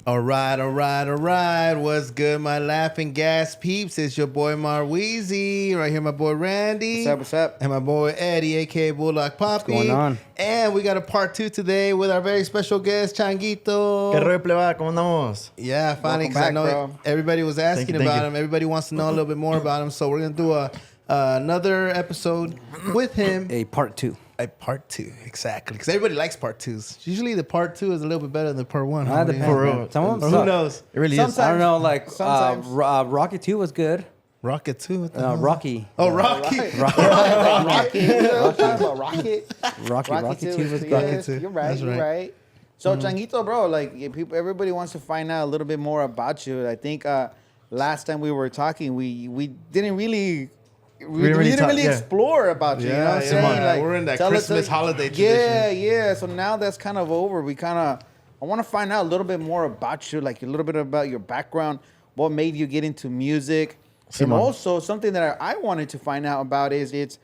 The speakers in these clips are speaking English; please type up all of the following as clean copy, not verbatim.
All right, all right, all right. What's good, my laughing gas peeps? It's your boy Marweezy. Right here, my boy Randy. What's up? And my boy Eddie, a.k.a. Bulldog Papi. What's going on? And we got a part 2 today with our very special guest, Changuito. ¿Qué rollo, plebada? ¿Cómo andamos? Yeah, finally, because I know bro. everybody was asking Thank about you. him. Everybody wants to know a little bit more about him. So we're going to do another episode with him. A part 2. A part 2, exactly. Because everybody likes part 2s. Usually the part 2 is a little bit better than the part 1. Ah, depends, For man. real. Some of them Or who suck. knows? It really Sometimes. is. I don't know, like Sometimes. Rocky 2 was good. Rocket 2? What the hell? Rocky. Oh, Rocky. Rocky. Rocket. Rocky 2 was good. Rocky 2. You're right. That's You're right. right. So, Changuito, bro, like everybody wants to find out a little bit more about you. I think last time we were talking, we didn't really. We didn't really explore about you. You know what I'm saying? Like, we're in that tell us Christmas holiday tradition. Yeah. So now that's kind of over. I want to find out a little bit more about you, like a little bit about your background, what made you get into music, and also something that I wanted to find out about is it's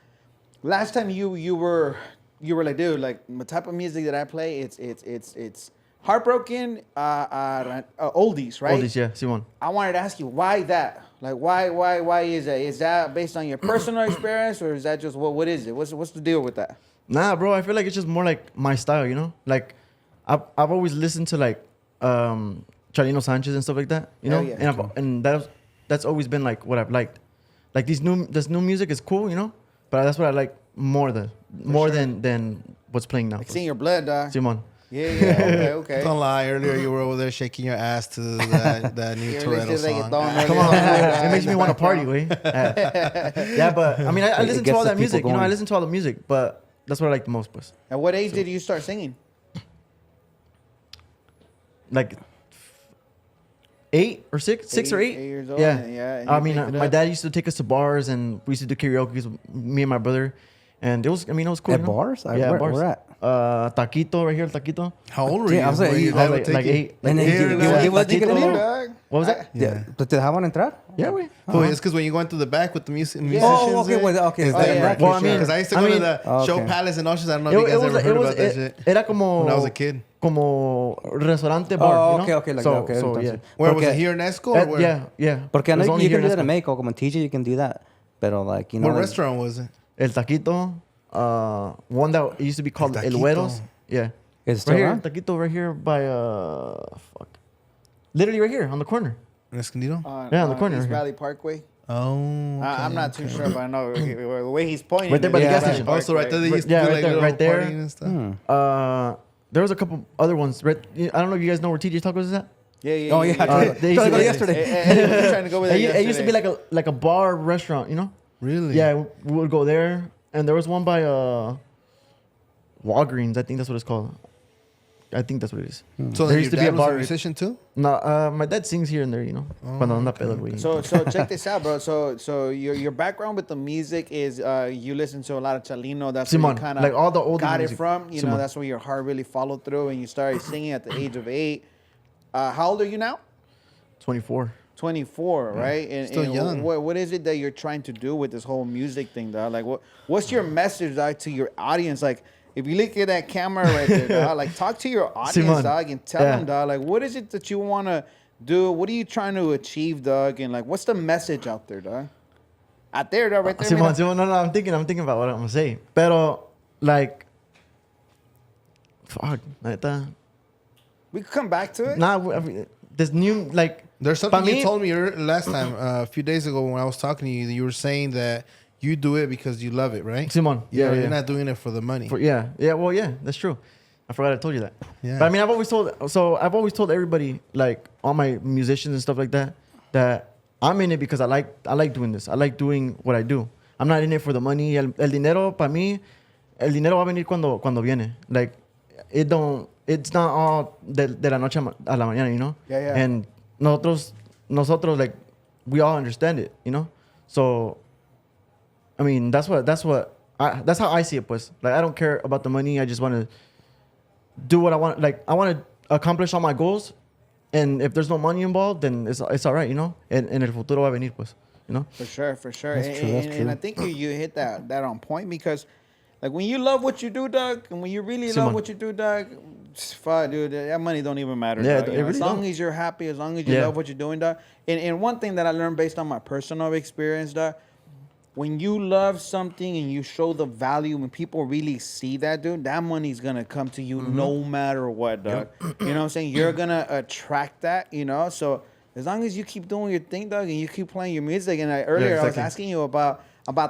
last time you were like, dude, like the type of music that I play, it's heartbroken, oldies, right? Oldies, yeah, Simon. I wanted to ask you why that. Like why is that? Is that based on your personal experience, or is that just what is it? What's the deal with that? Nah, bro, I feel like it's just more like my style, you know? Like, I've always listened to like Chalino Sanchez and stuff like that, you know? Yeah. And that's always been like what I've liked. Like this new music is cool, you know? But that's what I like more than what's playing now. Like seeing your blood, dog. Simon. Yeah. Okay. Don't lie. Earlier, you were over there shaking your ass to that new Toretto song. Come on, man. It makes me want to party, way. Yeah, but I mean, I listen to all that music. You know, I listen to all the music, but that's what I like the most, pues. At what age did you start singing? Like 8 or 6 or 8. 8 years old. Yeah. I mean, my dad used to take us to bars, and we used to do karaoke with me and my brother, and it was cool. At bars? Yeah, where, bars. Where at? Taquito, right here, Taquito. How old were you? I was like, Were you I was like, like 8. And then Taquito. What was that? Yeah. ¿Te dejaban entrar? Yeah, güey. Oh, it's because when you go into the back with the musicians. Oh, okay, okay. It's Oh, them yeah. rocking Well, I shit. mean- Because I used to go to the Show okay. Palace in Oceans. I don't know if you guys ever heard about that shit. Era como... When I was a kid. Como restaurante bar, you know? Okay. So, entonces. yeah. Where was it? Porque- Here in Esco? Or where? Yeah. Porque I It was know only you here can do in that in Esco. Mexico. Como in TJ, you can do that. Pero like, you know. What like- restaurant was it? El Taquito. One that used to be called El Taquito. Güeros. Yeah. Is it still Right here, around? Taquito right here by, literally right here on the corner. In Escondido? Yeah, on the corner East here. Valley Parkway. Oh. I'm not too sure, but I know the way he's pointing. Right there by the is gas Valley station. Parkway. Also, right there, they used to Yeah, do right like there, little right there. partying and stuff. There was a couple other ones. Right, I don't know if you guys know where TJ Tacos is at. Yeah. Oh, yeah. They used to go yesterday. Hey, we're trying to go with It used to be like a bar restaurant, you know? Really? Yeah, we would go there, and there was one by Walgreens. I think that's what it's called. I think that's what it is. So There your used to be dad a was bar. a musician too? No, my dad sings here and there, you know. Cuando anda pedo, güey. So check this out, bro. So your background with the music is you listen to a lot of Chalino. That's where Simon, you kind of like all the old got music. it from. You know, Simon. that's where your heart really followed through, and you started singing at the age of 8. How old are you now? 24. 24, right? And, Still young. What is it that you're trying to do with this whole music thing, dog? Like, what's your message, dog, to your audience? Like, if you look at that camera right there, dog, like, talk to your audience, Simon. dog, and tell them, dog, like, what is it that you want to do? What are you trying to achieve, dog? And, like, what's the message out there, dog? Out there, dog, right there. Simon, no, I'm thinking about what I'm gonna say. Pero, like, fuck, neta. We could come back to it. Nah, I mean, there's new, like... There's something Pa' you mí- told me last time, a few days ago when I was talking to you. You were saying that you do it because you love it, right? Simon, yeah. You're not doing it for the money. Yeah, well, yeah, that's true. I forgot I told you that. Yeah. But I mean, I've always told everybody, like all my musicians and stuff like that I'm in it because I like doing this. I like doing what I do. I'm not in it for the money. El dinero, para mí, el dinero va a venir cuando viene. Like, it's not all de la noche a la mañana, you know? Yeah. And nosotros, like, we all understand it, you know? So, I mean, that's how I see it, pues. Like, I don't care about the money. I just want to do what I want. Like, I want to accomplish all my goals. And if there's no money involved, then it's all right, you know? And el futuro va a venir, pues, you know? For sure. That's true. And I think you hit that on point because, Like when you love what you do, dog, and when you really love what you do, dog, fuck, dude, that money don't even matter. Yeah, dog, it you know? really As long don't. as you're happy, as long as you love what you're doing, dog. And one thing that I learned based on my personal experience, dog, when you love something and you show the value, when people really see that, dude, that money's gonna come to you no matter what, dog. You know what I'm saying? You're gonna attract that, you know? So as long as you keep doing your thing, dog, and you keep playing your music, and earlier I was asking you about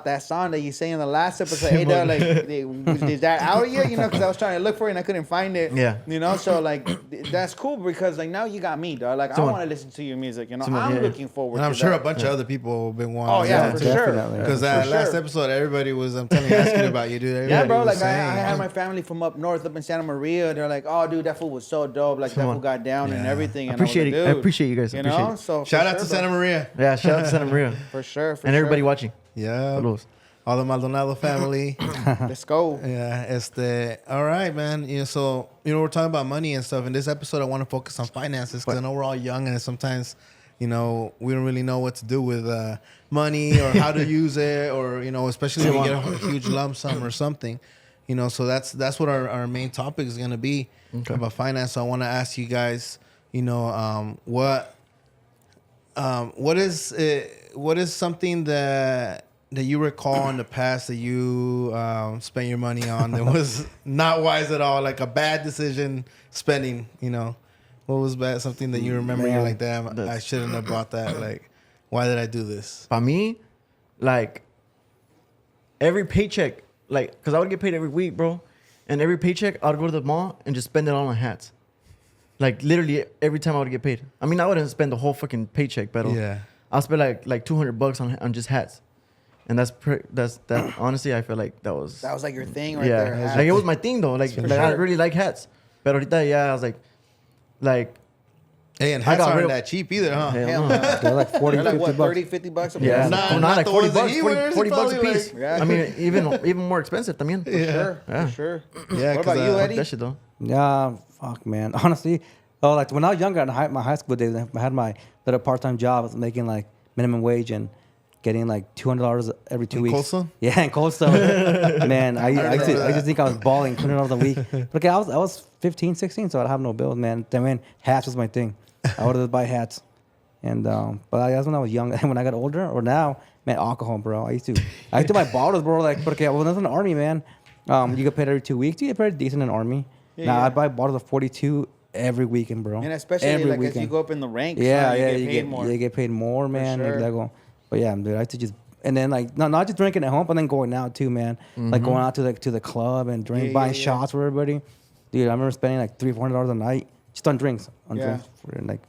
that song that you sang in the last episode. Hey, dog, like, is that out yet? You know, because I was trying to look for it and I couldn't find it. Yeah. You know, so like that's cool because like now you got me, dog. Like I want to listen to your music. You know, I'm looking forward. And I'm to sure that. a bunch of other people have been wanting. Oh yeah, for sure. definitely. Because that last episode, everybody was, I'm telling you, asking about you, dude. Yeah, Everybody bro. was Like I saying, had my family from up north, up in Santa Maria. They're like, "Oh, dude, that fool was so dope. Like that fool got down and everything." And Appreciate I was it. like, I dude, appreciate you guys. You Appreciate know, it. so Shout out to Santa Maria. Yeah, shout out to Santa Maria. for sure. And everybody watching. Yeah. Saludos. All the Maldonado family. Let's go. Yeah, all right, man. You know, so we're talking about money and stuff. In this episode, I want to focus on finances because I know we're all young and sometimes, we don't really know what to do with money or how to use it, or especially when we get a huge lump sum or something. So that's what our main topic is gonna be about finance. So I want to ask you guys, what is something that you recall in the past that you spent your money on that was not wise at all, like a bad decision spending, What was bad? Something that you remember, you're like, damn, I shouldn't have bought that. Like, why did I do this? For me, like, every paycheck, like, because I would get paid every week, bro. And every paycheck, I'd go to the mall and just spend it all on hats. Like, literally every time I would get paid. I mean, I wouldn't spend the whole fucking paycheck, but I'll spend like $200 on just hats. And that's honestly, I feel like that was like your thing right there. Yeah, like it was my thing though. Like I really like hats. But ahorita, I was like, hey, and hats aren't that cheap either, huh? Hell no. They're like 40, They're like 50 what, bucks. 30, 50 bucks a piece? yeah, Not like the 40 ones that bucks, he 40, wears, 40 bucks a probably piece. like- I mean, even more expensive también. For sure. Yeah, What about you, Fuck Eddie? that shit though. Yeah, fuck, man. Honestly, like when I was younger in my high school days, I had my little part-time job. I was making like minimum wage and getting like $200 every 2 weeks. Coldstone? Yeah, in Coldstone. Man, I used to think I was balling $200 a week. But okay, I was 15, 16, so I'd have no bills, man. Then man, hats was my thing. I would just buy hats. And but that's when I was young. And when I got older, or now, man, alcohol, bro. I used to buy bottles, bro. Like, okay, when I was in the army, man, you get paid every 2 weeks. You get paid decent in the army. Now I'd buy bottles of 42 every weekend, bro. And especially every like weekend. as you go up in the ranks, you get paid more. You get paid more, man. sure. Hidalgo. But yeah, dude, I used to just, and then like not just drinking at home, but then going out too, man. Like going out to the club and buying shots for everybody. Dude, I remember spending like $300-$400 a night just on drinks. Drinks for, like.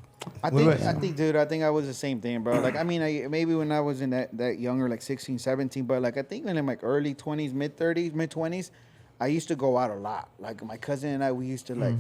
I think, dude, I think I was the same thing, bro. Like, I mean, maybe when I was in that younger, like 16, 17, but like I think in like early 20s, mid 30s, mid 20s, I used to go out a lot. Like my cousin and I, we used to like,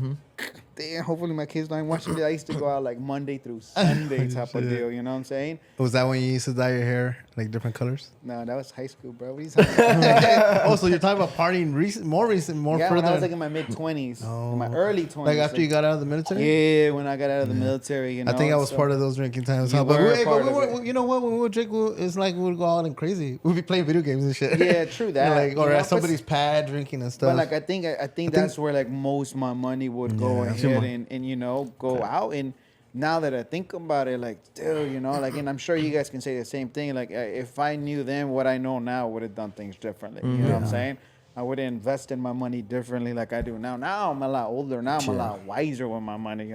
damn, hopefully my kids don't watch it. I used to go out like Monday through Sunday type of deal. You know what I'm saying? Was that when you used to dye your hair like different colors? No, that was high school, bro. What are you talking about? Oh, so you're talking about partying more Yeah, further. when I was like in my mid 20s, in my early 20s. Like after you got out of the military? Yeah, when I got out of the military, you know. I think I was part of those drinking times. You Huh? But were a part of it. you know what? When we would drink, it's like we would go out and crazy. We'd be playing video games and shit. Yeah, true that. Like, or You know, at somebody's pad drinking and stuff. But like I think that's where like most of my money would go ahead and go out. And now that I think about it, like dude, like, and I'm sure you guys can say the same thing. Like if I knew then what I know now, I would have done things differently. You know what I'm saying? I would have invested my money differently like I do now. Now I'm a lot older. Now I'm a lot wiser with my money.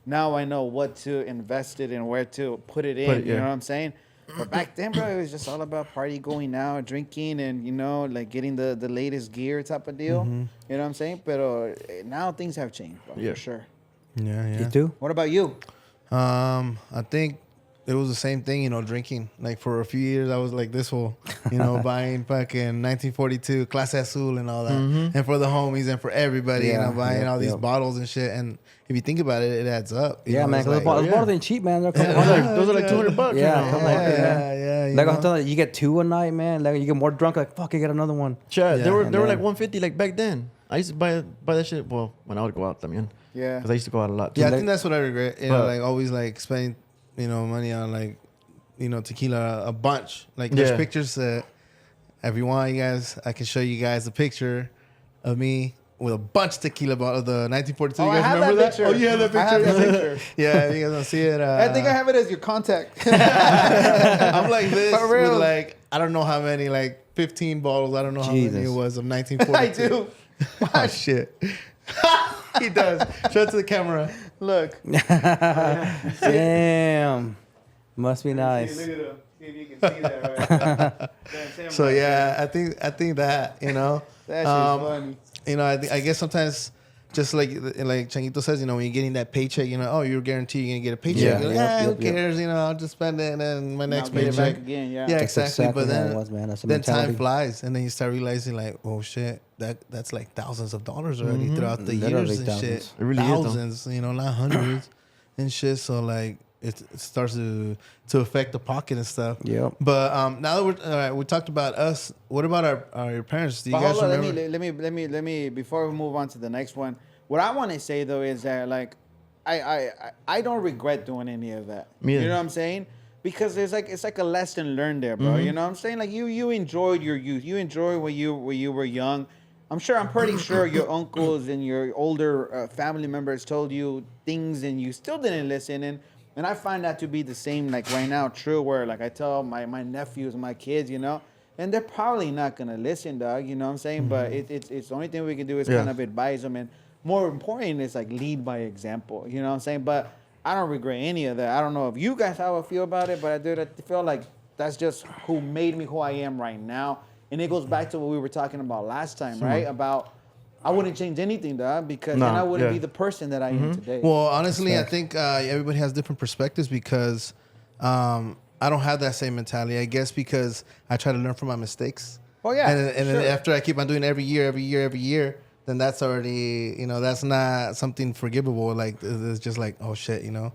Now I know what to invest it and where to put it in. You know what I'm saying? But back then, bro, it was just all about party, going out, drinking, and like getting the latest gear type of deal. You know what I'm saying? But now things have changed, bro, for sure. Yeah. You too? What about you? I think it was the same thing, drinking. Like for a few years, I was like this whole, buying fucking 1942 Clase Azul and all that. And for the homies and for everybody, buying all these bottles and shit. And if you think about it, it adds up. Yeah, man. Those bottles ain't cheap, man. They're Those are like $200. Yeah. Like I'm telling you get two a night, man. Like you get more drunk, like fuck, you get another one. Sure, they were like $150 like back then. I used to buy that shit. Well, when I would go out, también. Yeah. Because I used to go out a lot. Yeah, I Like, think that's what I regret. Like always like spending, money on like, tequila a bunch. Like there's pictures that if you want, you guys, I can show you guys a picture of me with a bunch of tequila bottles of the 1942. Oh, You guys I have remember that that? picture. Oh, you have that I have picture? that picture. Yeah, if you guys don't see it. I think I have it as your contact. I'm like this For real. with like, I don't know how many, like 15 bottles. I don't know how many Jesus. it was of 1942. I do. Oh, shit. He does. Show it to the camera. Look. Damn. Must be nice. Look at him. See if you can see that. Right? So yeah, I think that, you know, That shit's funny. you know, I guess sometimes just like Changuito says, you know, when you're getting that paycheck, you know, oh, you're guaranteed you're gonna get a paycheck. Yeah. You're like, Yep, who yep, yep. cares? You know, I'll just spend it and then my next Now get it paycheck. back again, yeah. Yeah, That's exactly. exactly But how then, it was, man. That's the then time mentality. flies, and then you start realizing like, oh shit, that's like thousands of dollars already throughout the Literally years and thousands. shit. It really is, though. Thousands, you know, not hundreds and shit. So like, it starts to affect the pocket and stuff. Yep. But now that we talked about us, what about our parents? Do you But guys hold on, remember? let me before we move on to the next one. What I want to say though is that like I don't regret doing any of that. Me You either. know what I'm saying? Because it's like a lesson learned there, bro. You know what I'm saying? Like you enjoyed your youth. You enjoyed when you were young. I'm pretty sure your uncles and your older family members told you things and you still didn't listen. And I find that to be the same like right now, true, where like I tell my nephews, my kids, you know, and they're probably not gonna listen, dog. You know what I'm saying? But it's the only thing we can do is Yeah. kind of advise them, and more important is like lead by example. You know what I'm saying? But I don't regret any of that. I don't know if you guys how I feel about it, but I feel like that's just who made me who I am right now. And it goes back to what we were talking about last time, right? About I wouldn't change anything, dog, because No, then I wouldn't yeah. be the person that I am today. Well, honestly, I think everybody has different perspectives because I don't have that same mentality. I guess because I try to learn from my mistakes. Oh, yeah, and then sure. after I keep on doing it every year, then that's already, you know, that's not something forgivable. Like it's just like, oh shit, you know,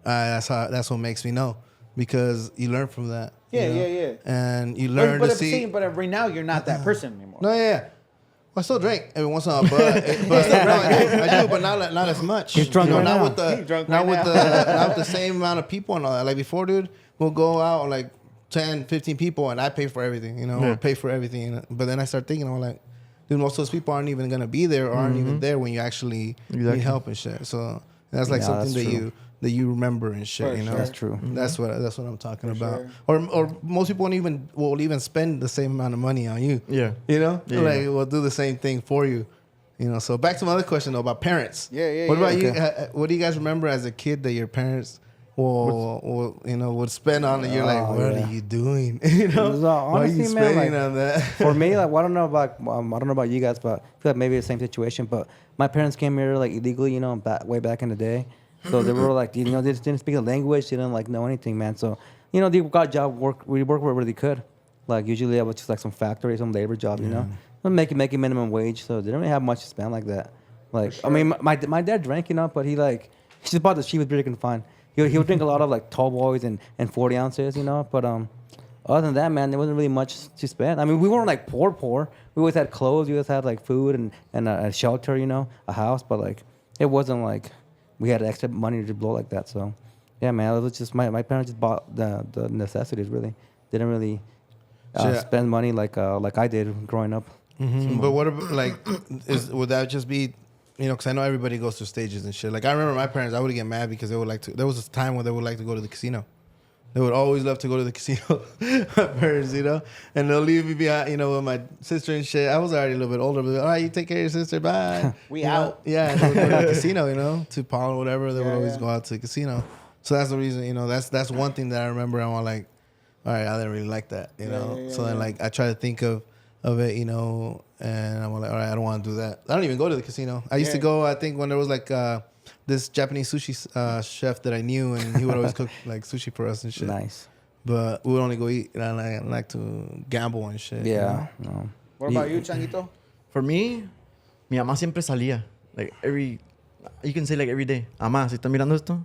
that's what makes me know because you learn from that. Yeah, you know? yeah. And you learn but to at the see. same, but right now you're not that person anymore. No, yeah. Well, I still drink every once in a while, but I still drink. I do, but not as much. He's drunk you know, right not now. with the He's drunk not right with now. not with the same amount of people and all that. Like before, dude, we'll go out like 10, 15 people, and I pay for everything. You know, Yeah. or pay for everything. But then I start thinking, I'm like, dude, most of those people aren't even gonna be there or aren't even there when you actually Exactly. need help and shit. So that's like Yeah, something that's that true. you remember and shit. For You know, sure. That's true. That's what I'm talking about. sure. Or most people will even spend the same amount of money on you. Yeah. You know, Yeah. like we'll do the same thing for you. You know. So back to my other question though about parents. Yeah, What about yeah. you? What do you guys remember as a kid that your parents would spend on? And you're like, what yeah. are you doing? You know, So, why are you honestly, man, spending like, on that? For me, like, well, I don't know about you guys, but I feel like maybe the same situation. But my parents came here like illegally, you know, way back in the day. So they were like, you know, they just didn't speak the language, they didn't like know anything, man. So you know, they got we worked wherever they could. Like usually, I was just like some factory, some labor job, you know, making minimum wage. So they didn't really have much to spend like that. Like I mean, my dad drank, you know, but he just bought the cheapest beer he can find. He would drink a lot of like tall boys and 40 ounces, you know, but other than that, man, there wasn't really much to spend. I mean, we weren't like poor. We always had clothes. We always had like food and a shelter, you know, a house. But like, it wasn't like we had extra money to blow like that. So, yeah, man, it was just my parents just bought the necessities. Really, didn't really Yeah. spend money like I did growing up. But what about, like, would that just be, you know, because I know everybody goes through stages and shit. Like, I remember my parents, I would get mad because they would like to, there was a time where they would like to go to the casino. They would always love to go to the casino, my parents, you know, and they'll leave me behind, you know, with my sister and shit. I was already a little bit older, but all right, you take care of your sister, bye. We You know? out. Yeah, and they would go to the casino, you know, to Paul or whatever. They would Yeah, always yeah. go out to the casino. So that's the reason, you know, that's one thing that I remember. I'm like, all right, I didn't really like that, you know. yeah, So then, yeah. like, I try to think of it, you know, and I'm like, all right, I don't want to do that. I don't even go to the casino. I used to Yeah. go, I think, when there was like this Japanese sushi chef that I knew, and he would always cook like sushi for us and shit. Nice. But we would only go eat. And I like to gamble and shit. you Yeah. know? No. What about you, Changuito? For me, mi mamá siempre salía. Like you can say like every day. Mamá, si estás mirando esto,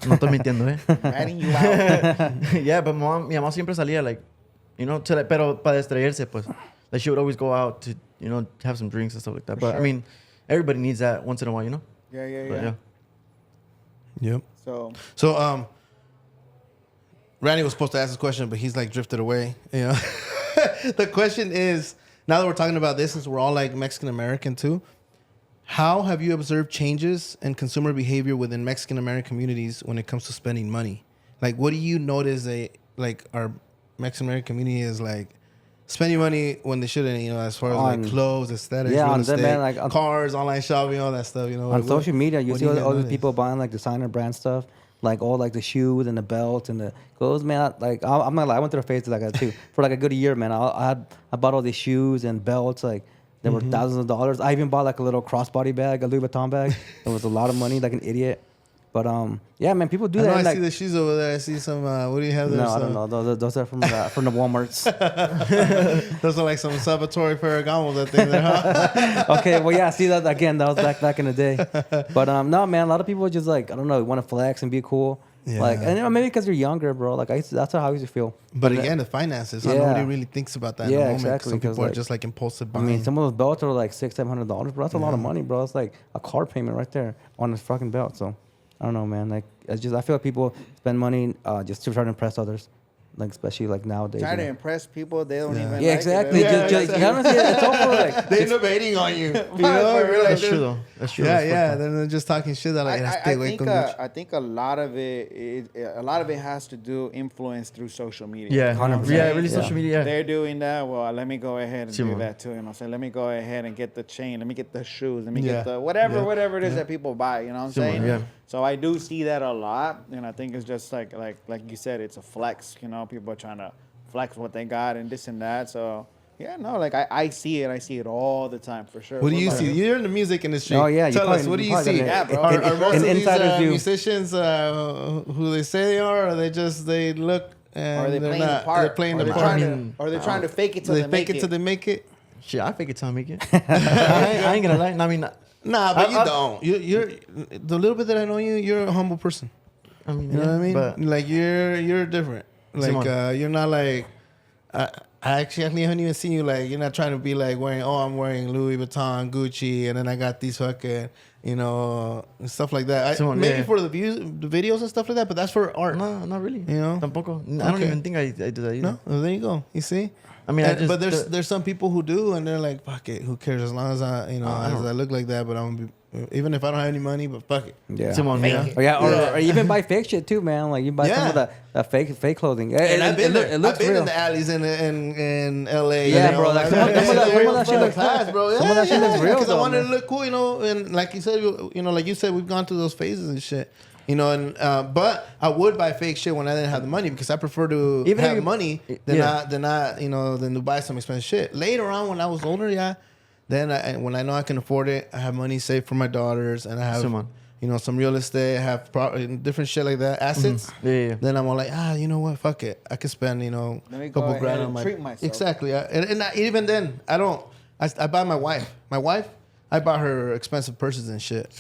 no estoy mintiendo, eh. Ratting you out. Yeah, but mi mamá siempre salía, like, you know, pero para distraerse, pues. Like, she would always go out to, you know, have some drinks and stuff like that. But, sure. I mean, everybody needs that once in a while, you know? Yeah, yeah, But, yeah. Yep. So Randy was supposed to ask this question, but he's like drifted away. You know. the question is, now that we're talking about this, since we're all like Mexican American too, how have you observed changes in consumer behavior within Mexican American communities when it comes to spending money? Like, what do you notice our Mexican American community is like spending money when they shouldn't, as far as like clothes, aesthetics, real estate, man, like cars, online shopping, all that stuff, On social media, you see all these people buying like designer brand stuff, like all like the shoes and the belts and the clothes, man. Like I'm not like I went through a phase like that too for like a good year, man. I bought all these shoes and belts, like they were thousands of dollars. I even bought like a little crossbody bag, a Louis Vuitton bag. It was a lot of money, like an idiot. But yeah, man, people do that. I like, see the shoes over there. I see some. What do you have there? No, I don't know. Those are from the WalMarts. Those are like some Salvatore Ferragamo. That thing there. Huh? Okay, well, yeah. See that again? That was back in the day. But no, man. A lot of people just like I don't know, want to flex and be cool. Yeah. Like, and maybe because you're younger, bro. Like that's how I used to feel. But again, the finances. Yeah. Nobody really thinks about that. In the moment. Exactly. Some people are just like impulsive buying. I mean, some of those belts are like $600-700, bro. That's a lot of money, bro. It's like a car payment right there on this fucking belt. So I don't know, man. Like I feel like people spend money just to try to impress others. Like especially like nowadays. Try to impress people, they don't even. Yeah, exactly. It's also like they end up hating on you. That's true though. That's true. Yeah. Then they're just talking shit. That like I think a lot of it has to do influence through social media. Yeah, 100%. yeah, really social media. Yeah. They're doing that. Well, let me go ahead and do that too. So let me go ahead and get the chain. Let me get the shoes. Let me get the whatever it is that people buy. You know what I'm saying? Yeah. So I do see that a lot, and I think it's just like you said, it's a flex. People are trying to flex what they got and this and that. So yeah, no, like I see it. I see it all the time for sure. What do you see? You're in the music industry. Oh yeah, tell us. What do you see? Yeah, bro. Are most of these musicians who they say they are, or they look and are they they're playing not? the part? They're playing the part. Or they're trying to fake it till they make it. Till they make it. Shit, I fake it till I make it. I ain't gonna lie. I mean, nah, but you don't. You're the little bit that I know you. You're a humble person. I mean, you know what I mean? But like you're different. Like you're not like. I haven't even seen you like you're not trying to be like I'm wearing Louis Vuitton, Gucci, and then I got these fucking stuff like that. Maybe for the views, the videos and stuff like that, but that's for art. No, not really. Tampoco. Okay. I don't even think I do that either. No, well, there you go. You see. I mean, but there's some people who do, and they're like, fuck it, who cares? As long as I look like that, but I'm gonna be. Even if I don't have any money, but fuck it. Yeah. Or even buy fake shit too, man. Like you buy some of the fake clothing. And I've been there. I've been in the alleys in LA. Yeah, bro. Like some of that shit looks class, bro. Some of that shit looks real. Because I wanted to look cool, and like you said, like you said, we've gone through those phases and shit. But I would buy fake shit when I didn't have the money because I prefer to have money than to buy some expensive shit. Later on, when I was older, then when I know I can afford it, I have money saved for my daughters, and I have some real estate, I have different shit like that, assets. Mm-hmm. Yeah. Then I'm all like, you know what? Fuck it. I could spend a couple grand on treat myself. Exactly. And even then, I don't. I buy my wife. My wife, I buy her expensive purses and shit.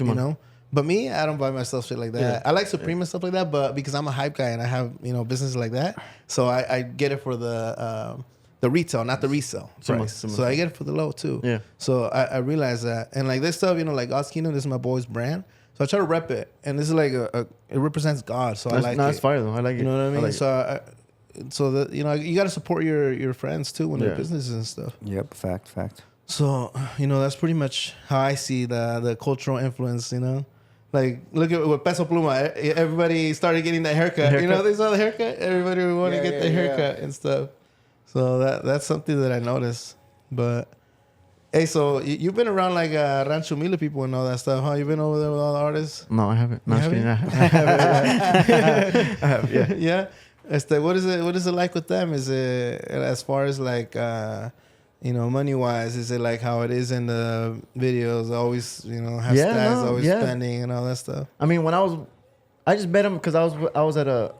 But me, I don't buy myself shit like that. Yeah. I like Supreme and stuff like that, but because I'm a hype guy and I have businesses like that, so I get it for the retail, not the resale price. So I get it for the low too. Yeah. So I realize that, and like this stuff, like God's Kingdom, this is my boy's brand. So I try to rep it, and this is like it represents God. So I like it. It's fire though. I like it. You know what I mean? So you got to support your friends too when they're businesses and stuff. Yep. Fact. So that's pretty much how I see the cultural influence. Like, look at with Peso Pluma. Everybody started getting that haircut. They saw the haircut. Everybody would want to get the haircut and stuff. So that's something that I noticed. But, hey, so you've been around like Rancho Humilde people and all that stuff, huh? You've been over there with all the artists? No, I haven't. No, I have, yeah. Yeah? What is it like with them? Is it, as far as like... money-wise, is it like how it is in the videos? Always, have stats, always spending and all that stuff. I mean, I just met him because I was at a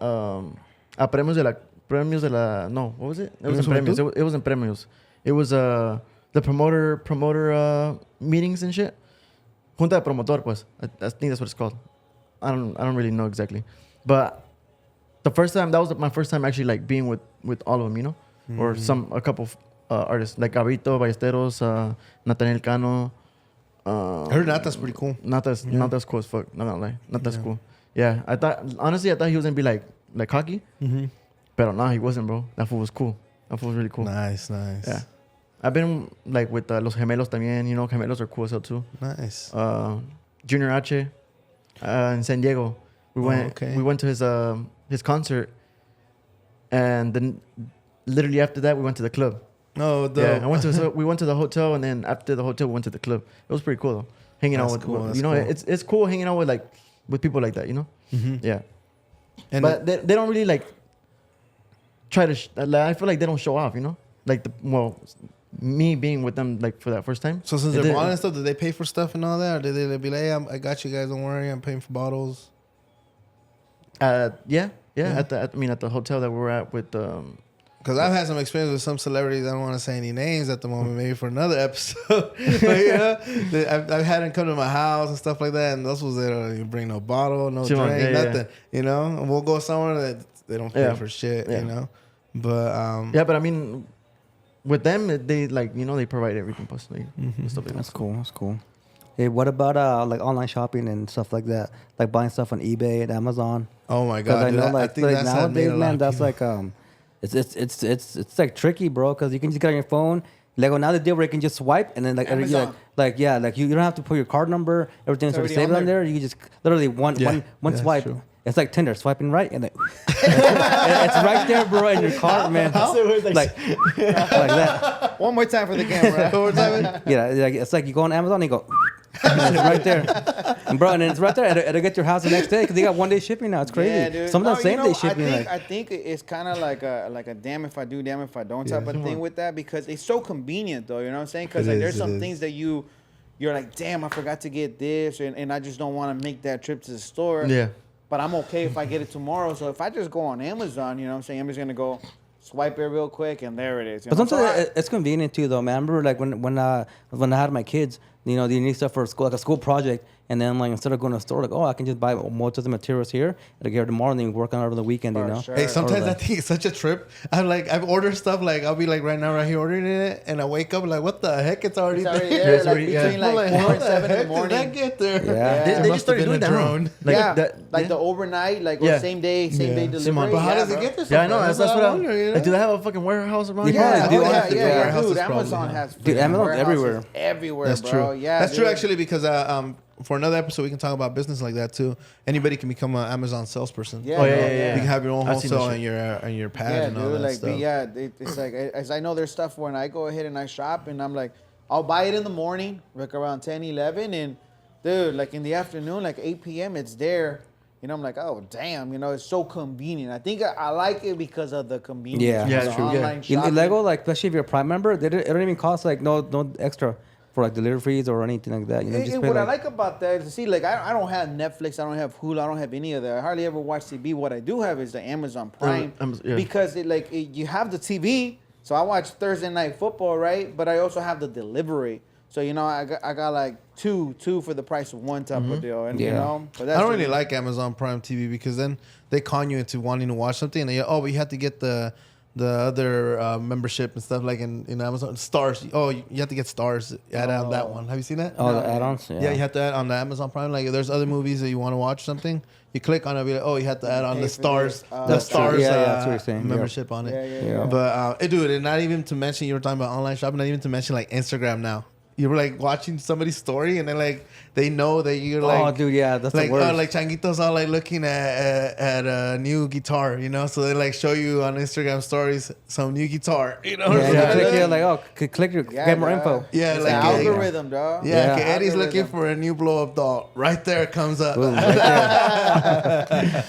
Premios de la, no, what was it? It was in Premios. It was in Premios. It was the promoter meetings and shit. Junta de promotor, pues. I think that's what it's called. I don't really know exactly, but that was my first time actually like being with all of them, or a couple of artists like Gabito, Ballesteros, Nathaniel Cano. I heard Nata's pretty cool. Nata's cool as fuck. Not gonna lie, Nata's cool. Yeah, I thought he was gonna be like hockey. Mm-hmm. But no, he wasn't, bro. That fool was cool. That fool's really cool. Nice. Yeah. I've been like with Los Gemelos también. You know, Gemelos are cool as hell too. Nice. Junior H in San Diego. We went to his concert, and then literally after that we went to the club. Oh, we went to the hotel, and then after the hotel we went to the club. It was pretty cool though. Hanging out with cool. you know, it's cool hanging out with people like that, you know. Yeah. And but they don't really like try to. I feel like they don't show off, you know. Like me being with them like for that first time. So since they're balling and stuff, did they pay for stuff and all that, or did they be like, "Hey, I got you guys. Don't worry, I'm paying for bottles." Yeah. At the hotel that we were at with. Because I've had some experience with some celebrities. I don't want to say any names at the moment, maybe for another episode. But yeah, I've had them come to my house and stuff like that, and those was there. You bring no bottle, no drink, nothing. You know, and we'll go somewhere that they don't pay for shit. You know, but but I mean, with them, they like they provide everything personally. Stuff like That's cool. That's cool. Hey, what about like online shopping and stuff like that? Like buying stuff on eBay and Amazon. Oh my god, I know, dude, I think that's nowadays, man, that's like it's like tricky, bro, because you can just get on your phone. Like now the deal where you can just swipe and then like Amazon. you don't have to put your card number, everything's already saved on there. You can just literally one swipe. True. It's like Tinder, swiping right, and then it's right there, bro, in your card, man. Like that. One more time for the camera. One more time. Yeah, like, it's like you go on Amazon and you go. And it's right there, and bro, and it's right there. It'll get your house the next day because they got 1 day shipping now. It's crazy. Yeah, dude. Sometimes same day shipping. I think it's kind of like a damn if I do, damn if I don't type of thing with that, because it's so convenient though. You know what I'm saying? Because like, there's some things that you're like, damn, I forgot to get this, and I just don't want to make that trip to the store. Yeah. But I'm okay if I get it tomorrow. So if I just go on Amazon, you know what I'm saying? I'm just gonna go swipe it real quick, and there it is. But sometimes it's convenient too, though, man. I remember like when I had my kids, they need stuff for school, like a school project, and then like instead of going to the store, like I can just buy most of the materials here, and get it tomorrow, and then work on it over the weekend, you know. Sure. Hey, sometimes I think it's such a trip. I've ordered stuff like I'll be like right now right here ordering it, and I wake up like, what the heck? It's already there. There. It's already, between like 4 and 7 in the morning. Did that get there? Yeah. They just started doing that. Drone. The overnight, or same day delivery. But how does it get there? Yeah, I know. That's what I'm. wondering. Like, do they have a fucking warehouse around They here? probably do. Warehouse Dude, is probably- Amazon has Amazon's warehouses everywhere. everywhere, That's bro. true. Yeah, that's true dude. actually, because for another episode we can talk about business like that too. Anybody can become an Amazon salesperson. Yeah, Oh, yeah, bro, yeah, yeah. You can have your own I've seen wholesale that and your pad Yeah, and all dude. that Like, stuff. it's like, as I know, there's stuff when I go ahead and I shop, and I'm like, I'll buy it in the morning, like around 10, 11, and dude, like in the afternoon, like 8 p.m., it's there. You know, I'm like, oh damn, it's so convenient. I think I like it because of the convenience. Yeah. of Yeah, the true, yeah. online shopping. Lego, like especially if you're a Prime member, it don't even cost like no extra for like delivery fees or anything like that. Just pay, What I like about that is, see, like I don't have Netflix, I don't have Hulu, I don't have any of that. I hardly ever watch TV. What I do have is the Amazon Prime, yeah. because you have the TV. So I watch Thursday Night Football, right? But I also have the delivery. So I got like two for the price of one type of deal, and But that's I don't really like Amazon Prime TV because then they con you into wanting to watch something, and but you have to get the other membership and stuff like in Amazon Stars. Oh, you have to get Stars. Add on that one. Have you seen that? Oh, the add-ons. Yeah, you have to add on the Amazon Prime. Like, if there's other movies that you want to watch something, you click on it. Be like, oh, you have to add on pay the for Stars, this. the That's Stars true. Yeah, that's what you're saying. membership on it. Yeah. But dude, and not even to mention, you were talking about online shopping. Not even to mention like Instagram now. You were like watching somebody's story, and then like they know that you're like, oh, dude, yeah, that's like the worst. like Changuito's all like looking at a new guitar, so they like show you on Instagram stories some new guitar, Yeah, or you something. click here, like, click your, get more info. Yeah, it's like an algorithm, dog. Yeah, Yeah. Eddie's looking Algorithm. for a new blow up doll. Right there it comes up. Boom, right there.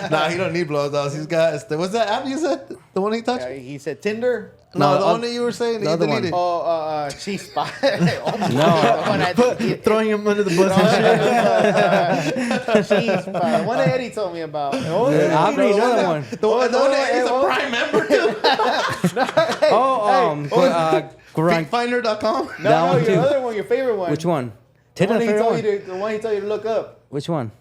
Nah, he don't need blow up dolls. He's got what's that app you said? The one he touched? Yeah, he said Tinder. No, No, the one that you were saying that the you other one. deleted. Oh, Cheap Spot. No. Throwing him under the bus and shit. Cheap Spot. The one that Eddie told me about. Oh, I'll read another one. The one that he's a Prime member too. Geekfinder.com. Geekfinder.com. That No, one your too. other one, your favorite one. Which one? The Tinder one, he favorite told one? you the one he told you to look up. Which one?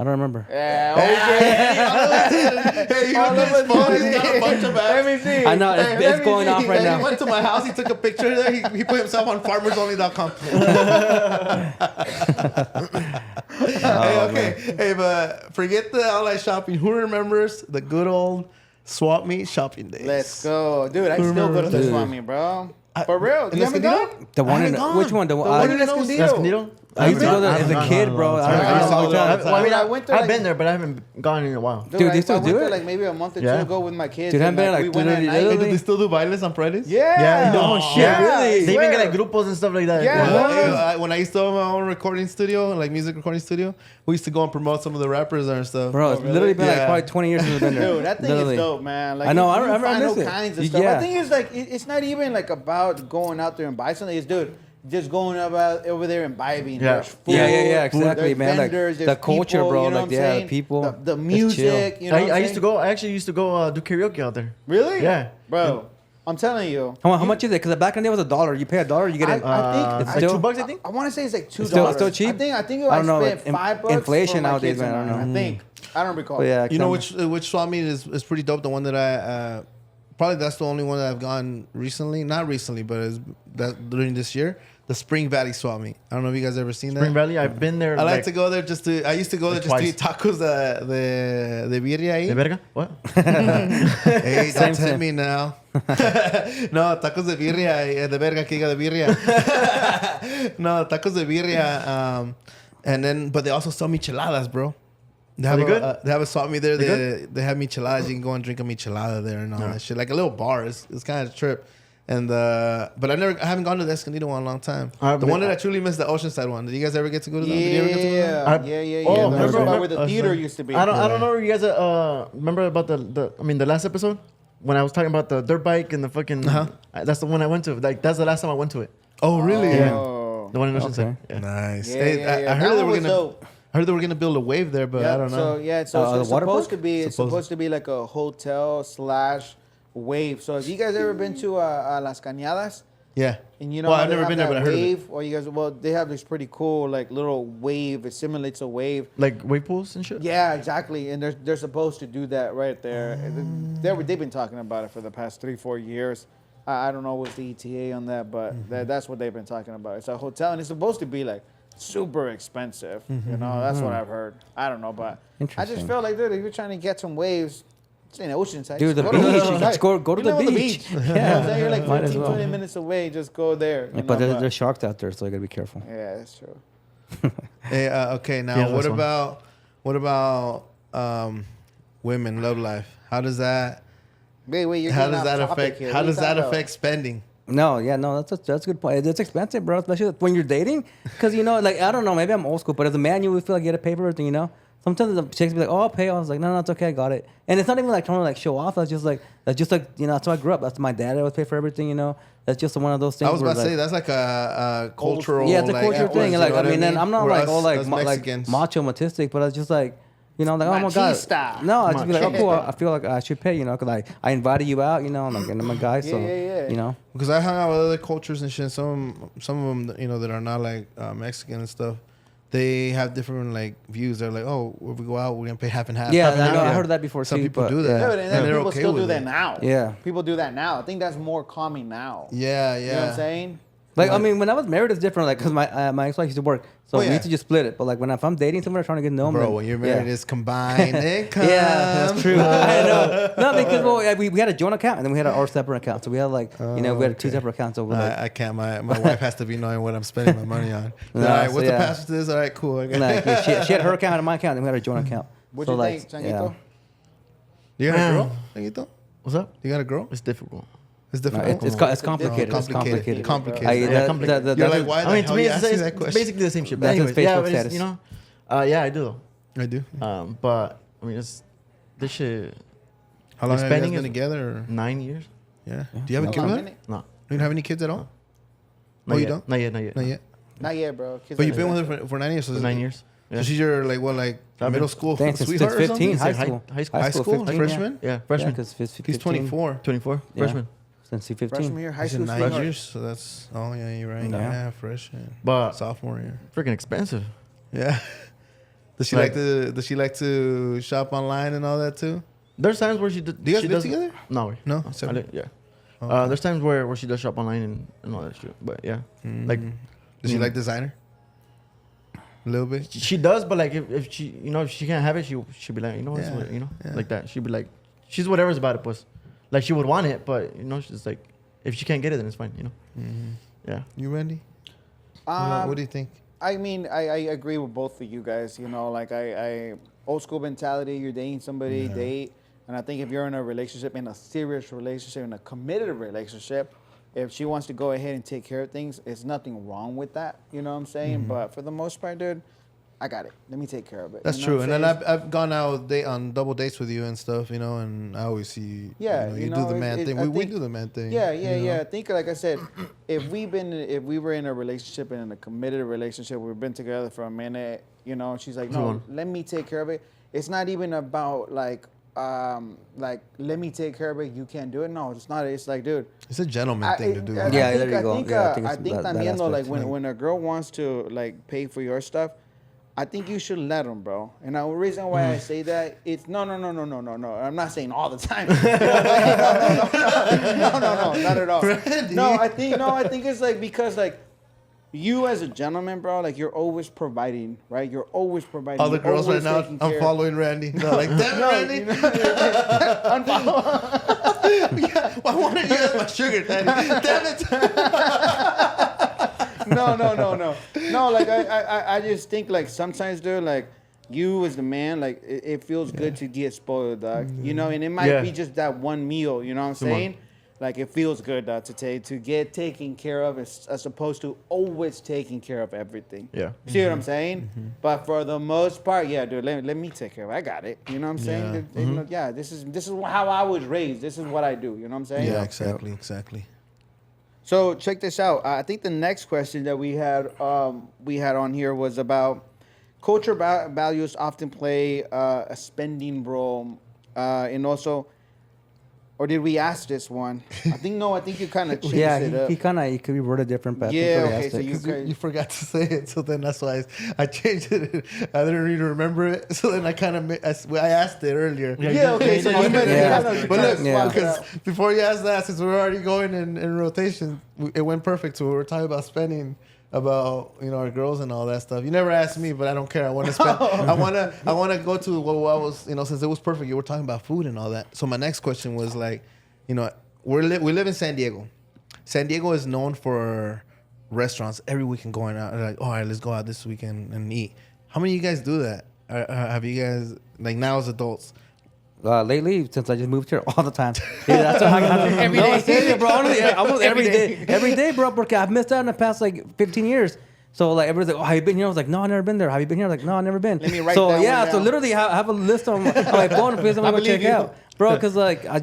I don't remember. Yeah, okay. Hey, you look at his phone. He's got a bunch of Let apps. me see. I know, Let it's me going see. off right He now. went to my house. He took a picture there. He put himself on farmersonly.com. Hey, okay. Hey, but forget the online shopping. Who remembers the good old Swap meet shopping days. Let's go, dude. I still go to the swap meet, bro. For real. You haven't Escondido? gone? The one in haven't which one? The one in I Escondido. Escondido? used to go there as a kid, bro. I mean, I went there, I've like- been there, but I haven't gone in a while. Dude, they still I do went it? there like maybe a month or two Yeah. ago with my kids. Dude, I and, haven't been, we like, went at literally- night. Hey, do they still do bailes on Fridays? Yeah. No shit. Yeah, Really? I They even get swear. like grupos and stuff like that. Yeah. Hey, when I used to have my own recording studio, like music recording studio, we used to go and promote some of the rappers there and stuff. Bro, it's really? literally been like Yeah. probably 20 years since I've been there. Dude, that thing Literally. is dope, man. Like, I know, you I remember find all this. kinds of Yeah. stuff. I think it's like it's not even like about going out there and buy something. It's dude, just going about over there and vibing. Yeah. There's food, Yeah, exactly, there's man. Like, vendors, the there's culture, people, bro. You know Like, what I'm yeah, saying? the people. the It's music. chill. You know, I actually used to go do karaoke out there. Really? Yeah. bro. I'm telling you. How much is it? Because back in the day it was $1. You pay $1, you get it. I think It's like still- $2, I think. I want to say it's like $2. It's still cheap? I think I I don't know, spent like, $5 inflation for my nowadays, kids man, I and don't mine, know. I think. I don't recall. But yeah, You know which swap meet is pretty dope. The one that I probably that's the only one that I've gone recently. Not recently, but during this year. The Spring Valley swap meet. I don't know if you guys ever seen that. Spring Valley, I've been there. I like to go there just to. I used to go there like just to eat tacos de birria ahí. ¿De verga? What? Hey, don't Same. tempt me now. No, tacos de birria, de verga que diga de birria. No, tacos de birria. And then, but they also sell micheladas, bro. They have they good? They have a swap meet there. They They have micheladas. You can go and drink a michelada there and all that shit. Like a little bar. It's kind of a trip. And but I haven't gone to the Escondido in a long time. I've The been- one that I truly missed, the Oceanside one. Did you guys ever get to go to that? Did you ever get to go to that? Yeah. Oh, That's remember- about where the theater used to be. I don't know if you guys remember about the last episode when I was talking about the dirt bike and the fucking. That's the one I went to. Like that's the last time I went to it. Oh, really? Oh. The one in Oceanside. Okay. Yeah. Nice. Yeah, Hey, yeah, I yeah. heard That they one were was gonna. dope. I heard they were gonna build a wave there, but I don't know. So the it's water supposed park? to be. It's supposed to be like a hotel / wave. So have you guys ever been to Las Cañadas? Yeah. And you know, Well, how I've they never have been there, that but I heard of it. wave. Or you guys, well, they have this pretty cool like little wave. It simulates a wave. Like wave pools and shit. Yeah, exactly. And they're supposed to do that right there. And they've been talking about it for the past 3-4 years. I don't know what's the ETA on that, but that's what they've been talking about. It's a hotel, and it's supposed to be like super expensive. You know, that's what I've heard. I don't know, but I just Interesting. feel like, dude, if you're trying to get some waves, it's in the Oceanside. Dude, Just the go to beach. Oceanside. Just go to You the know beach. You know what I'm saying? You're like Might as 15, well. 20 minutes away. Just go there. you But know, there's sharks out there, so you gotta be careful. yeah, that's true. Hey, okay. Now, Yeah, what last one. about women love life? How does that? Wait, you're How getting does off that topic affect? here. How What are you does that talking about? affect spending? No, that's a good point. It's expensive, bro, especially when you're dating. Because, like, I don't know, maybe I'm old school, but as a man, you would feel like you had to pay for everything, you know? Sometimes the chicks be like, oh, I'll pay. I was like, no, it's okay, I got it. And it's not even like trying to like show off. That's just like, that's how I grew up. That's my dad that would pay for everything, you know? That's just one of those things. I was where about to like, say that's like a cultural. yeah, it's a like, cultural thing. you And like, know I what mean, and I'm not Where like us- all like us like Mexicans. macho matistic, but it's just like, like, oh my Machista. god. No, I just be like, oh cool. I feel like I should pay, because like I invited you out, and like, and I'm a guy, so Yeah. Because I hung out with other cultures and shit. Some of them, that are not like Mexican and stuff. They have different like views. They're like, oh, if we go out, we're gonna pay half and half. Yeah, half and I half. know. I heard that before Some too. people but, do that. Yeah, Yeah. but And they're people okay still with do that it. now. Yeah. People do that now. I think that's more common now. Yeah, You know what I'm saying? Like, I mean, when I was married, it's different. Like, cause my ex-wife used to work, so Oh, we yeah. used to just split it. But like, if I'm dating someone, or trying to get to know them, Bro, then- when you're married, yeah. it's combined income. Yeah, that's true. I know. No, because we had a joint account and then we had our separate account. So we had like, we had two separate accounts. So we're like, I can't. My wife has to be knowing what I'm spending my money on. No, All right, so what's yeah. the password to this? All right, cool. I got like, yeah, she had her account and my account, and we had a joint account. What so do you like, think, Changuito? You got a girl? Changuito? What's up? You got a girl? It's difficult. It's No, difficult. it's complicated. It's complicated. Complicated. Yeah, complicated. You're That's like, why the I mean, hell to me, you it's, asking it's, that it's question? basically the same shit. But That's his anyways, yeah, Facebook but it's, status. yeah, I do I do. though. But I mean, it's this shit. How long have you guys spending been is- together? Or? 9 years. Yeah. Do you have a kid How with many? her? No, You don't have any kids at all? not Oh, you yet. don't? Not yet. Not yet. Not yet. Not yet, bro. Kids But are you've been like with her for 9 years. So 9 years. So Yeah. she's your middle school Dang, since sweetheart or 15, something? high school. High school. High school? 15, Freshman? Yeah, freshman. Because He's 24. 24. Yeah. Freshman. Since he's freshman 15. year, high He's in school 9 sweetheart. years, so that's you're right. Yeah. Yeah, freshman. But Sophomore year. freaking expensive. Yeah. Does she Like- like to shop online and all that too? There's times where she do you guys she live does, together? No, way. No, I separate. yeah. Okay. There's times where she does shop online and all that shit. But yeah, like Does she Mm. like designer? A little bit. she does. But like if she if she can't have it, she'll be like, you know what, Yeah, you know, yeah. like that. She'll be like, she's whatever's about it, pues. Like she would want it, but you know, she's like, if she can't get it, then it's fine, you know. Mm-hmm. Yeah. You, Randy? What do you think? I mean, I agree with both of you guys. You know, like I old school mentality. You're dating somebody, date, and I think if you're in a relationship, in a serious relationship, in a committed relationship, if she wants to go ahead and take care of things, there's nothing wrong with that. You know what I'm saying? But for the most part, dude, I got it. Let me take care of it. That's you know true. what And I'm then I've gone out on double dates with you and stuff, you know, and I always see, Yeah, you do the man thing. We do the man thing. Yeah, you know? I think, like I said, if we were in a relationship and in a committed relationship, we've been together for a minute, you know, she's like, no, let me take care of it. It's not even about like let me take care of it. You can't do it. No, it's not. It's like, dude, it's a gentleman thing to do. Yeah, there you go. I think también though, like when a girl wants to like pay for your stuff, I think you should let them, bro. And the reason why I say that, it's no. I'm not saying all the time. No, not at all. Randy. No, I think it's like because like you as a gentleman, bro, like you're always providing, right? You're always providing. All the You're girls right always now, taking I'm care. following Randy. They're like, damn, Randy. You know, unfollow. Yeah, I wanted you as my sugar daddy. Damn it. No. No, like I just think like sometimes, dude, like you as the man, like it feels good to get spoiled, dog. You know, and it might be just that one meal. You know what I'm saying? Like it feels good, dog, to get taken care of as opposed to always taking care of everything. Yeah. See what I'm saying? But for the most part, yeah, dude, let me take care of it. I got it. You know what I'm saying? You know, yeah, this is how I was raised. This is what I do. You know what I'm saying? Yeah, exactly. So check this out. I think the next question that we had on here was about culture values often play a spending role, and also, or did we ask this one? I think you kind of changed it up. he could be worded different, but Yeah, I okay, think we asked so it. You forgot to say it, so then that's why I changed it. I didn't really remember it, so then I kind of I asked it earlier. Yeah, okay, so you meant But look, Yeah. because before you asked that, since we're already going in rotation, it went perfect. So we were talking about spending, about our girls and all that stuff. You never asked me, but I don't care. I want to spend. I want to go to what I was, since it was perfect. You were talking about food and all that. So my next question was like, we live in San Diego. San Diego is known for restaurants every weekend going out. Like, all right, let's go out this weekend and eat. How many of you guys do that? Have you guys, like now as adults? Lately, since I just moved here all the time. Yeah, that's what I got. Every day. Seriously, bro. Honestly, almost every day. Every day, bro. Because I've missed out in the past like 15 years. So like everybody's like, oh, have you been here? I was like, no, I've never been there. Have you been here? Like, no, I've never been. Let me write so that yeah, one so down. literally I have a list on my phone of places I'm gonna go check believe you. out. Bro, because like I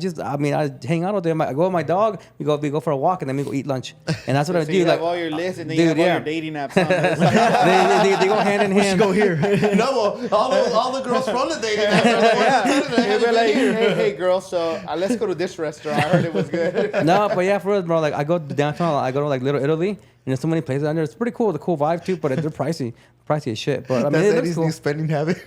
hang out all day. I go with my dog. We go for a walk and then we go eat lunch. And that's what I So do. you Like have all your lists and then dude, you have all yeah. your dating apps on there. they go hand in hand. Go here. No, all the girls from the dating apps are like, Yeah, they're like, hey, girl, so let's go to this restaurant. I heard it was good. No, but yeah, for real, bro. Like I go to downtown. I go to like Little Italy. And there's so many places down there. It's pretty cool. The cool vibe too, but they're pricey as shit. But I mean, that's it looks Eddie's cool. new spending habit.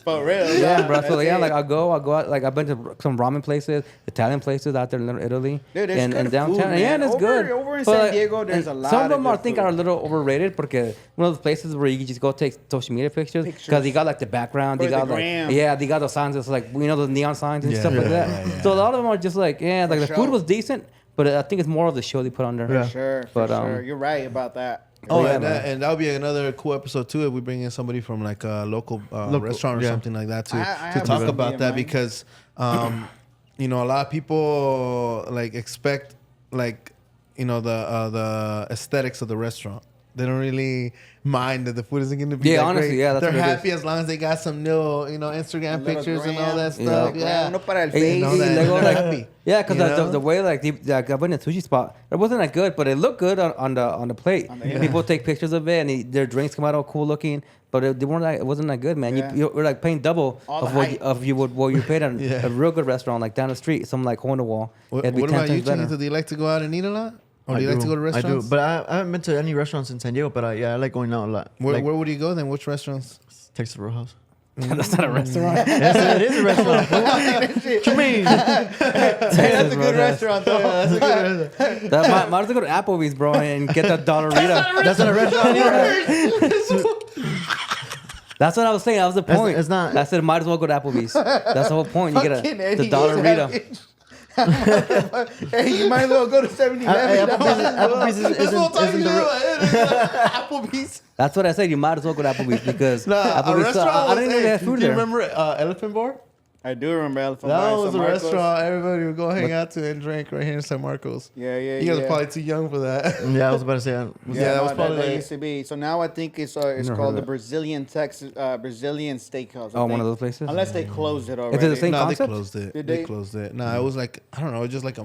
For real. Yeah, bro. So that's yeah, it. like I'll go out. Like I've been to some ramen places, Italian places out there in Little Italy, Dude, there's and good downtown. food, man. Yeah, and it's good. Over in But, San Diego, there's and a lot Some of of them I good think food. are a little overrated because one of those places where you can just go take social media pictures because you got like the background, For you the got gram. they got those signs that's like the neon signs and Yeah, stuff like yeah, that. yeah. So a lot of them are just like like the sure. food was decent, but I think it's more of the show they put on there. Yeah. For But, sure. You're right about that. Oh, yeah, and man. and that'll be another cool episode too if we bring in somebody from like a local restaurant or yeah. something like that I to have talk somebody about in that mind. because a lot of people like expect like the aesthetics of the restaurant. They don't really mind that the food isn't going to be that honestly, great. yeah, that's they're what it happy as long as they got some little Instagram Little pictures and all gram, that stuff. Yeah. Yeah, Uno para el Hey, face. know that. Lego, They're like, happy. yeah, because You know? the way like I went to a sushi spot, it wasn't that good, but it looked good on the plate. People take pictures of it, and their drinks come out all cool looking, but it wasn't that good, man. Yeah. You're like paying double All of the what hype. you paid at Yeah. a real good restaurant like down the street, some like hole in the wall. What It'd be 10 about you, times better. Chango? Do you like to go out and eat a lot? Or do you like to go to restaurants? I do, but I haven't been to any restaurants in San Diego. But I like going out a lot. Where would you go then? Which restaurants? Texas Roadhouse. That's not a restaurant. Yes, it is a restaurant. What you mean? That's a good restaurant, though. That's a good restaurant. Might as well go to Applebee's, bro, and get that Dollarita. That's not a restaurant either. That's what I was saying. That was the point. It's not- I said, might as well go to Applebee's. That's the whole point. You get Fucking the Eddie Dollarita. Hey, you might as well go to 7-Eleven. Applebee's That's what I'm talking isn't the real. about. Applebee's. That's what I said. You might as well go to Applebee's because Nah, a Applebee's. restaurant. I didn't know they had Do food you there. remember Elephant Bar? I do remember Elephant That Bar in was San a Marcos. restaurant everybody would go hang out to and drink right here in San Marcos. Yeah. You guys are probably too young for that. Yeah, I was about to say. Yeah, that was probably that like- used to be. So now I think it's Never heard called of the it. Brazilian Steakhouse. I Oh, one think. of those places? Unless they closed it already. Is it the same No, they concept? closed it. Did They they? closed it. No, it was like I don't know, just like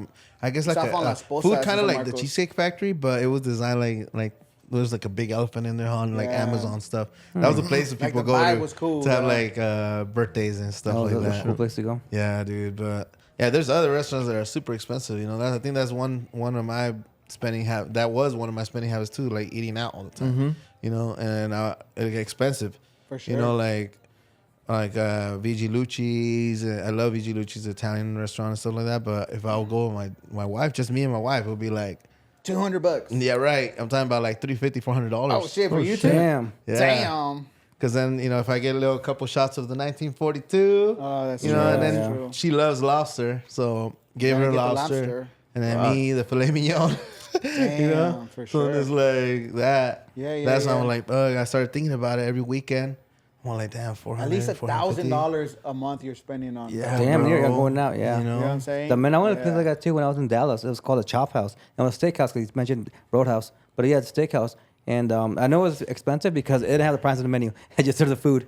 I guess like South on a Las Posas food in kind of San like the Marcos. Cheesecake Factory, but it was designed like there was like a big elephant in there on like Yeah. Amazon stuff. That was the place that Like, people the go vibe to was cool, to have bro. like birthdays and stuff Oh, like that's a that. cool place to go. Yeah, dude. But yeah, there's other restaurants that are super expensive. You know, I think that's one of my spending habits. That was one of my spending habits too, like eating out all the time. You know, and it's expensive. For sure. You know, like VG Lucci's. I love VG Lucci's Italian restaurant and stuff like that. But if I would go with my wife, just me and my wife, it would be like, $200. yeah, right. I'm talking about like $350, $400. Oh shit, for you too. Damn. Yeah. Damn. Because then, you know, if I get a couple shots of the 1942, Oh, that's you true. know, and That's then true. she loves lobster, so give Gotta her get the lobster, lobster. and then me the filet mignon. Damn, for So sure. it's like that. Yeah, That's yeah. how I'm like, I started thinking about it every weekend. I'm like, damn, 400. At least $450. $1,000 a month you're spending on. Yeah, Damn, you're bro. going out, yeah. You You know what know, I'm saying? The man, I went to a place Yeah. like that too when I was in Dallas. It was called a Chop House. And it was a steakhouse because you mentioned Roadhouse. But yeah, it's a steakhouse. And I know it was expensive because it didn't have the price on the menu. It just served the food.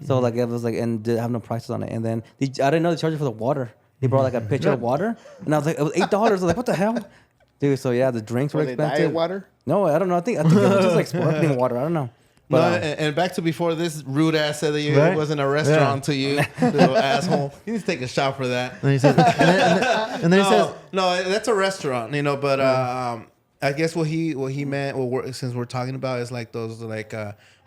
So like it was like, and didn't have no prices on it. And then I didn't know they charged you for the water. They brought like a pitcher of water. And I was like, it was $8. I was like, what the hell? Dude, so yeah, the drinks were Was it expensive. diet water? No, I don't know. I think it was just like sparkling water. I don't know. no, But and back to before this rude ass said that it Right? wasn't a restaurant to you, little asshole. You need to take a shot for that. And he says, and then he says, No, that's a restaurant, you know. But I guess what he meant, since we're talking about, is like those like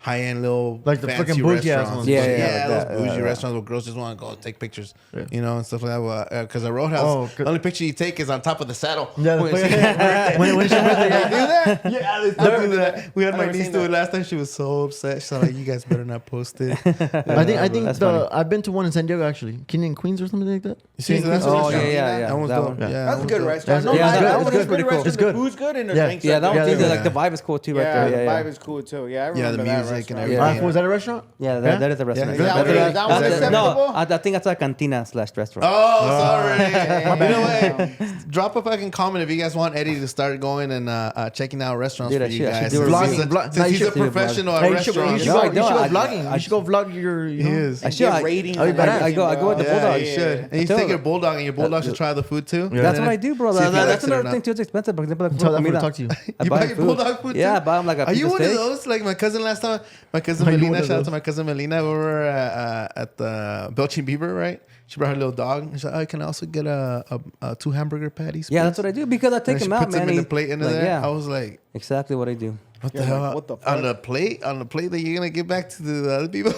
high end little Like the fancy fucking bougie ass restaurants. ones. Yeah, yeah, yeah, like those that, bougie yeah. restaurants where girls just want to go take pictures, Yeah. you know, and stuff like that. Because a Roadhouse, Oh, the only picture you take is on top of the saddle. yeah, When it's your birthday. when she birthday, They do that? Yeah, they still do that. We had I've my never niece seen do that. it last time. She was so upset. She's like, "You guys better not post it." I think That's funny. I've been to one in San Diego actually, King and Queens or something like that. You see, that's a Oh, restaurant. yeah. That one's That dope. one. Yeah, Yeah. that That's a one's good dope. restaurant. No, Yeah, lie, it's that good. one It's is good. good restaurant. It's good. The food's good and the Yeah. drinks yeah, are that one good. thing, Yeah. like the vibe is cool too, right Yeah, there. the Yeah, yeah. vibe is cool too. Yeah, I Yeah, remember the that music and restaurant. everything. Alright, was that a restaurant? Yeah, that is a restaurant. Yeah. Is that Better one- than- is that one is that- acceptable? No, I think that's a cantina / restaurant. Oh, sorry. Damn. You know what? Drop a fucking comment if you guys want Eddie to start going and checking out restaurants Dude, for I you should guys. do Since vlogging. he's a- Vlog- since no, you he's a should do a vlog. professional at Hey, you should restaurants. go. No, I You should go don't. vlogging. I- You should go vlog your. You He know. is. I And should. get I ratings oh, you and better. everything, I go with the bro. Yeah, Bulldog. you should. And you I should tell take your him. bulldog, and your bulldog should try the food too. Yeah. That's what I do, bro. See if he That's likes it or another not. thing too. It's expensive, but people Tell that fool to talk to you. I You buy buy your food. bulldog food Yeah, I too? buy him like a Are you piece one of of steak. those? Like my cousin last time, my cousin Are you one Melina, of shout out those? to my cousin Melina. We were at the Belching Beaver, right? She brought her little dog. She's like, "Oh, can I also get a 2 hamburger patties?" Yeah, please?" that's what I do because I And take she him out, puts man. him in the He- plate into like, there. yeah. I was like, Exactly what I do. "What the You're hell? like, what the fuck? On the plate that you're gonna give back to the other people?"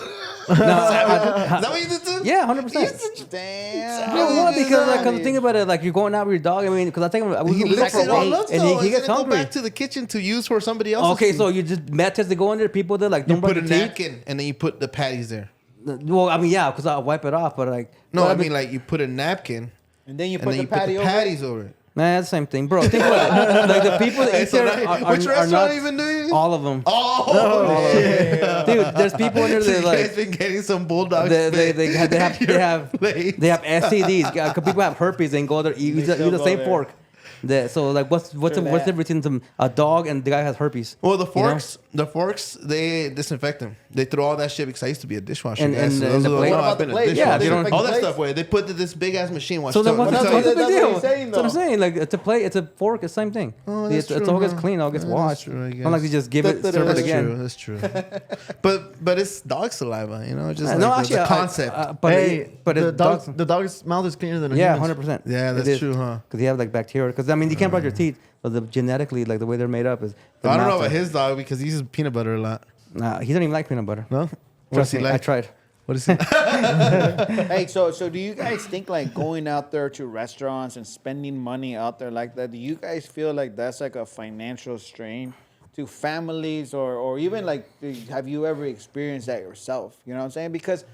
No, Is that what you did too? yeah, 100%. Damn. You know what? Because like, Exactly. think about it, like you're going out with your dog. I mean, because I take him, He we go licks for it a all walk, up, and though. he gets Go hungry. back to the kitchen to use for somebody else. Okay, so you just methods to go in there, people that like you don't put brush a their teeth. napkin and then you put the patties there. Well, I mean, yeah, because I'll wipe it off, but like, No, but I mean like you put a napkin And then you and put then the you put patty the over. patties over it. man, that's the same thing, bro. Think about it. Like the people that Hey, eat so there now- are which are restaurant not even do you? all of them. Oh, shit. Dude, there's people in there So that you like guys been getting some bulldogs. they have plate. they have STDs. People have herpes and go there use still the go same there. fork. So like, what's the difference between a dog and the guy has herpes? Well, the You know? forks, they disinfect them. They throw all that shit because I used to be a dishwasher. And- guys, and- so and those the are the- plate? no, What I've about been the a plate? dishwasher. Yeah, you don't- all that plates? stuff away. They put this big ass machine. Watch. So then Let what's me tell the you. That's what deal? he's saying, That's what I'm though. saying. Like it's a plate, it's a fork, it's the same thing. Oh, that's It's true, all gets huh? clean, all gets Yeah, washed. that's true, I guess. Unlike you just give it, serve it That's again. true. That's true. but it's dog saliva. You know, just like No, the actually, concept. but Hey, but the it dogs. dog's mouth is cleaner than a Yeah, human's. 100%. Yeah, that's true, huh? Because you have like bacteria. Because I mean, you can't brush your teeth, but genetically, like the way they're made up is. the I don't know mouth about is- his dog because he uses peanut butter a lot. Nah, he doesn't even like peanut butter. No, what Trust does he me, I like? tried. What is he? Hey, so do you guys think like going out there to restaurants and spending money out there like that? Do you guys feel like that's like a financial strain to families or even like, have you ever experienced that yourself? You know what I'm saying? Because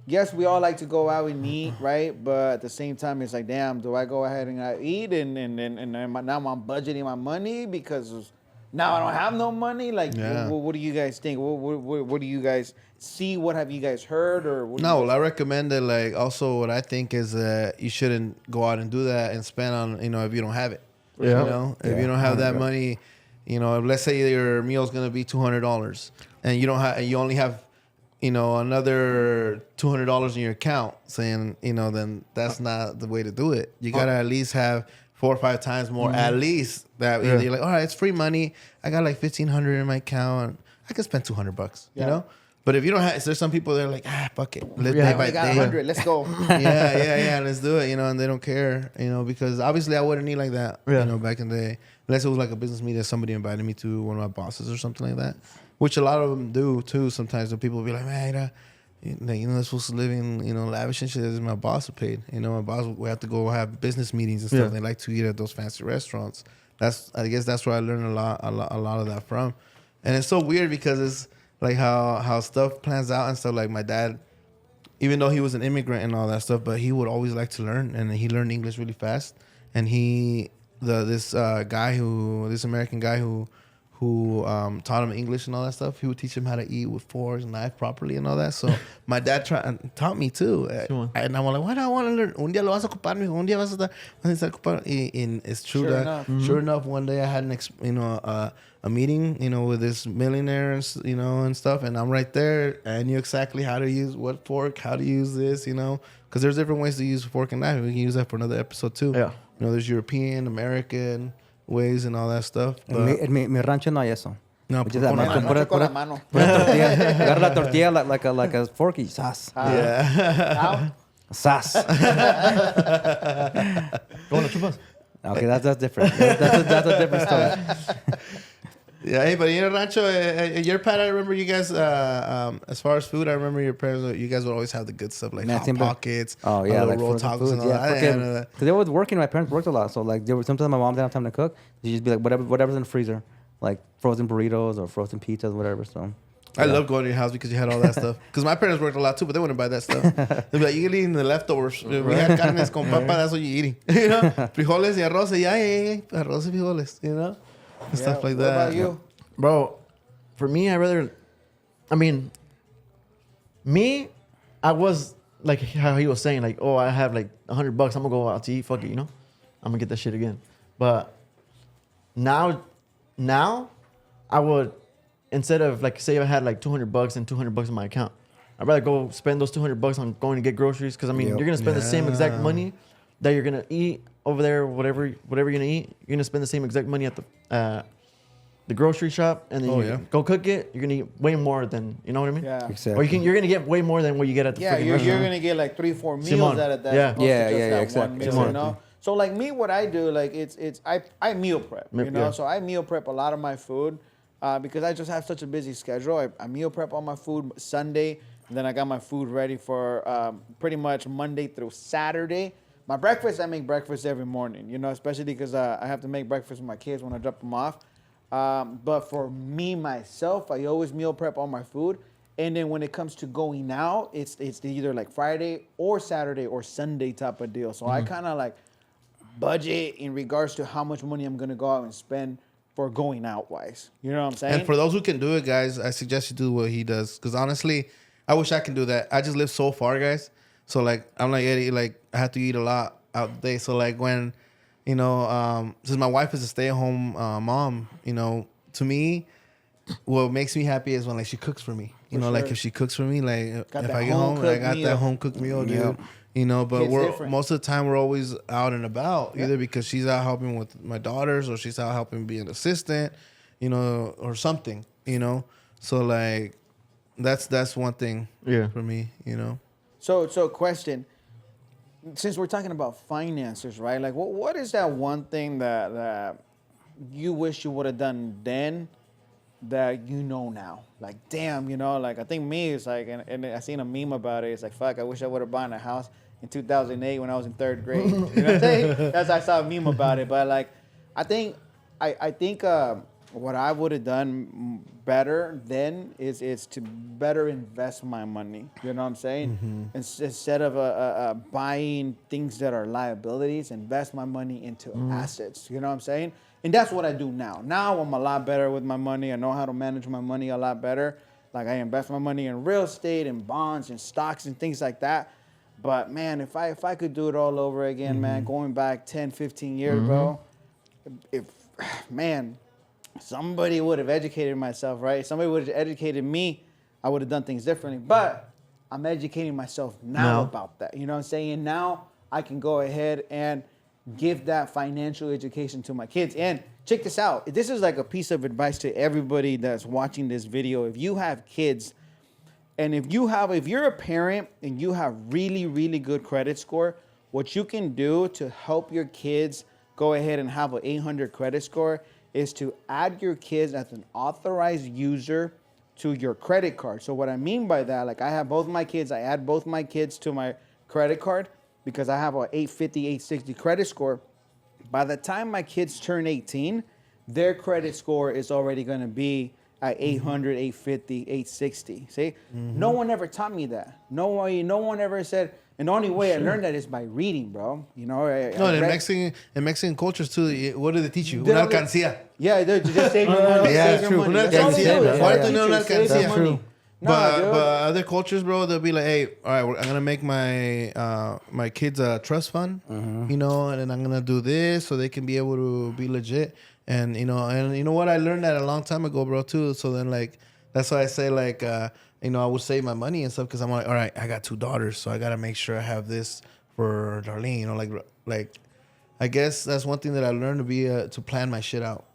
yes, we all like to go out and eat, right? But at the same time, it's like, damn, do I go ahead and I eat and now I'm budgeting my money because now I don't have no money? Like, what do you guys think? What do you guys see? What have you guys heard? Or well, I recommend that. Like, also, what I think is that you shouldn't go out and do that and spend on, if you don't have it. Yeah. You know, if you don't have that money, let's say your meal's gonna be $200, and you only have, another $200 in your account, saying, then that's not the way to do it. You gotta at least have 4 or 5 times more, at least that you're like, all right, it's free money. I got like $1,500 in my account. I can spend $200, you know. But if you don't have, there's some people that are like, fuck it. We got 100. Let's go. yeah, let's do it, and they don't care, because obviously I wouldn't eat like that, back in the day. Unless it was like a business meeting that somebody invited me to, one of my bosses or something like that, which a lot of them do too. Sometimes when people be like, man, they're supposed to live in, lavish and shit. This is my boss who paid. My boss, we have to go have business meetings and stuff. They like to eat at those fancy restaurants. I guess that's where I learned a lot of that from. And it's so weird because it's like how stuff plans out and stuff. Like my dad, even though he was an immigrant and all that stuff, but he would always like to learn, and he learned English really fast. And this American guy who taught him English and all that stuff, he would teach him how to eat with forks and knife properly and all that. So my dad taught me too. And I'm like, why do I want to learn? Un día lo vas a ocupar, mijo. Un día vas a estar ocupado. And it's true sure enough, one day I had a meeting, with this millionaire and stuff, and I'm right there. I knew exactly how to use what fork, how to use this, because there's different ways to use fork and knife. We can use that for another episode too. Yeah. There's European, American ways and all that stuff. En mi rancho no hay eso. No, con la mano. Agarra la tortilla like a fork y sas. Yeah. Sas. ¿Cómo lo chupas? Okay, that's different. That's a different story. Yeah, hey, but Rancho, your pad, I remember you guys, as far as food, I remember your parents, you guys would always have the good stuff, like Hot Pockets, like roll tacos and all that. Because they were working, my parents worked a lot, so like sometimes my mom didn't have time to cook, she'd just be like, whatever's in the freezer, like frozen burritos or frozen pizzas, whatever, so. I love going to your house because you had all that stuff. Because my parents worked a lot too, but they wouldn't buy that stuff. They'd be like, you're eating the leftovers. We had carnes con papa, that's what you're eating. Frijoles y arroz, arroz y frijoles, and stuff like that. What about you? Bro, for me, I was like how he was saying, like, oh, I have like $100, I'm gonna go out to eat, fuck it, I'm gonna get that shit again. But now I would, instead of like, say I had like $200 and $200 in my account, I'd rather go spend those $200 on going to get groceries, because you're gonna spend the same exact money that you're gonna eat over there, whatever you're gonna eat. You're gonna spend the same exact money at the grocery shop, and then you go cook it. You're gonna eat way more than, you know what I mean? Yeah, exactly. Or you're gonna get way more than what you get at the freaking restaurant. You're gonna get like 3-4 meals out of that. Exactly. One meal, So like me, what I do, like I meal prep, So I meal prep a lot of my food because I just have such a busy schedule. I meal prep all my food Sunday, and then I got my food ready for pretty much Monday through Saturday. My breakfast, I make breakfast every morning, especially because I have to make breakfast with my kids when I drop them off. But for me, myself, I always meal prep all my food. And then when it comes to going out, it's either like Friday or Saturday or Sunday type of deal. So I kind of like budget in regards to how much money I'm going to go out and spend for going out wise. You know what I'm saying? And for those who can do it, guys, I suggest you do what he does. Because honestly, I wish I can do that. I just live so far, guys. So like, I'm like Eddie, like I have to eat a lot out there. So like when, since my wife is a stay-at-home mom, to me, what makes me happy is when like she cooks for me. Like if she cooks for me, like if I get home, I got that home cooked meal, dude. But most of the time we're always out and about, either because she's out helping with my daughters or she's out helping be an assistant, or something, So like that's one thing for me, So question, since we're talking about finances, right? Like what is that one thing that you wish you would have done then that now? Like, damn, like I think me is like, and I seen a meme about it. It's like, fuck, I wish I would have bought a house in 2008 when I was in 3rd grade. You know what I'm saying? I saw a meme about it. But like, I think one what I would have done better then is to better invest my money. You know what I'm saying? Instead of buying things that are liabilities, invest my money into assets. You know what I'm saying? And that's what I do now. Now I'm a lot better with my money. I know how to manage my money a lot better. Like I invest my money in real estate and bonds and stocks and things like that. But man, if I could do it all over again, man, going back 10, 15 years, bro, if man, somebody would have educated myself, right? Somebody would have educated me, I would have done things differently. But I'm educating myself now about that. You know what I'm saying? Now I can go ahead and give that financial education to my kids. And check this out. This is like a piece of advice to everybody that's watching this video. If you have kids, and if you're a parent and you have really, really good credit score, what you can do to help your kids go ahead and have an 800 credit score is to add your kids as an authorized user to your credit card. So what I mean by that, like I have both my kids, I add both my kids to my credit card because I have a 850, 860 credit score. By the time my kids turn 18, their credit score is already going to be at 800, 850, 860. See? No one ever taught me that. No one ever said, and the only way I learned that is by reading, bro. You know, in Mexican cultures too, what do they teach you? Una alcancía. Yeah, they just save your money. Yeah, save true. your money. Una That's all they do. alcancía. That's all Why they don't you know teach una you, save your alcancía? money. Nah, But other cultures, bro, they'll be like, hey, all right, I'm gonna make my my kids a trust fund, you know, and then I'm gonna do this so they can be able to be legit. And you know what, I learned that a long time ago, bro, too. So then, like, that's why I say, like, you know, I would save my money and stuff because I'm like, all right, I got 2 daughters, so I gotta make sure I have this for Darlene. You know, like, I guess that's one thing that I learned to be to plan my shit out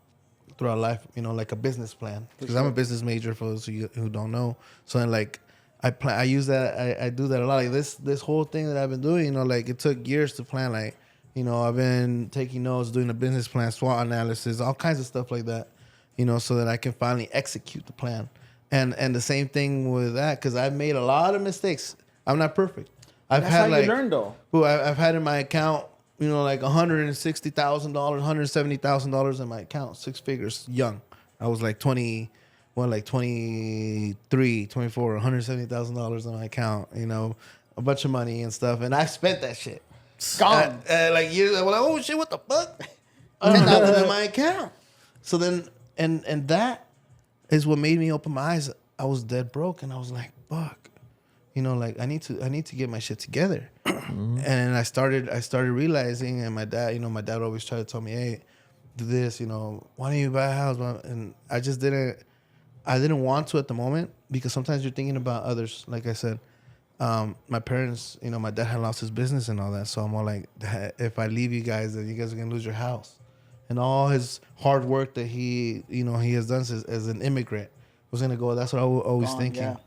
throughout life. You know, like a business plan because I'm a business major for those of you who don't know. So then, like, I use that. I do that a lot. Like this whole thing that I've been doing. You know, like it took years to plan. Like, you know, I've been taking notes, doing a business plan, SWOT analysis, all kinds of stuff like that, you know, so that I can finally execute the plan. And the same thing with that, because I've made a lot of mistakes. I'm not perfect. That's how you learn, though. I've had in my account, you know, like $160,000, $170,000 in my account, 6 figures, young. I was like 23, 24, $170,000 in my account, you know, a bunch of money and stuff. And I spent that shit. Gone. Like years, I was like, oh shit, what the fuck? $10,000 in my account. So then, and that is what made me open my eyes. I was dead broke, and I was like, fuck, you know, like I need to get my shit together. And I started realizing, and my dad always tried to tell me, hey, do this, you know, why don't you buy a house? And I just didn't want to at the moment because sometimes you're thinking about others, like I said. My parents, you know, my dad had lost his business and all that. So I'm all like, if I leave you guys, then you guys are going to lose your house. And all his hard work that he has done as an immigrant was going to go. That's what I was always thinking. Yeah.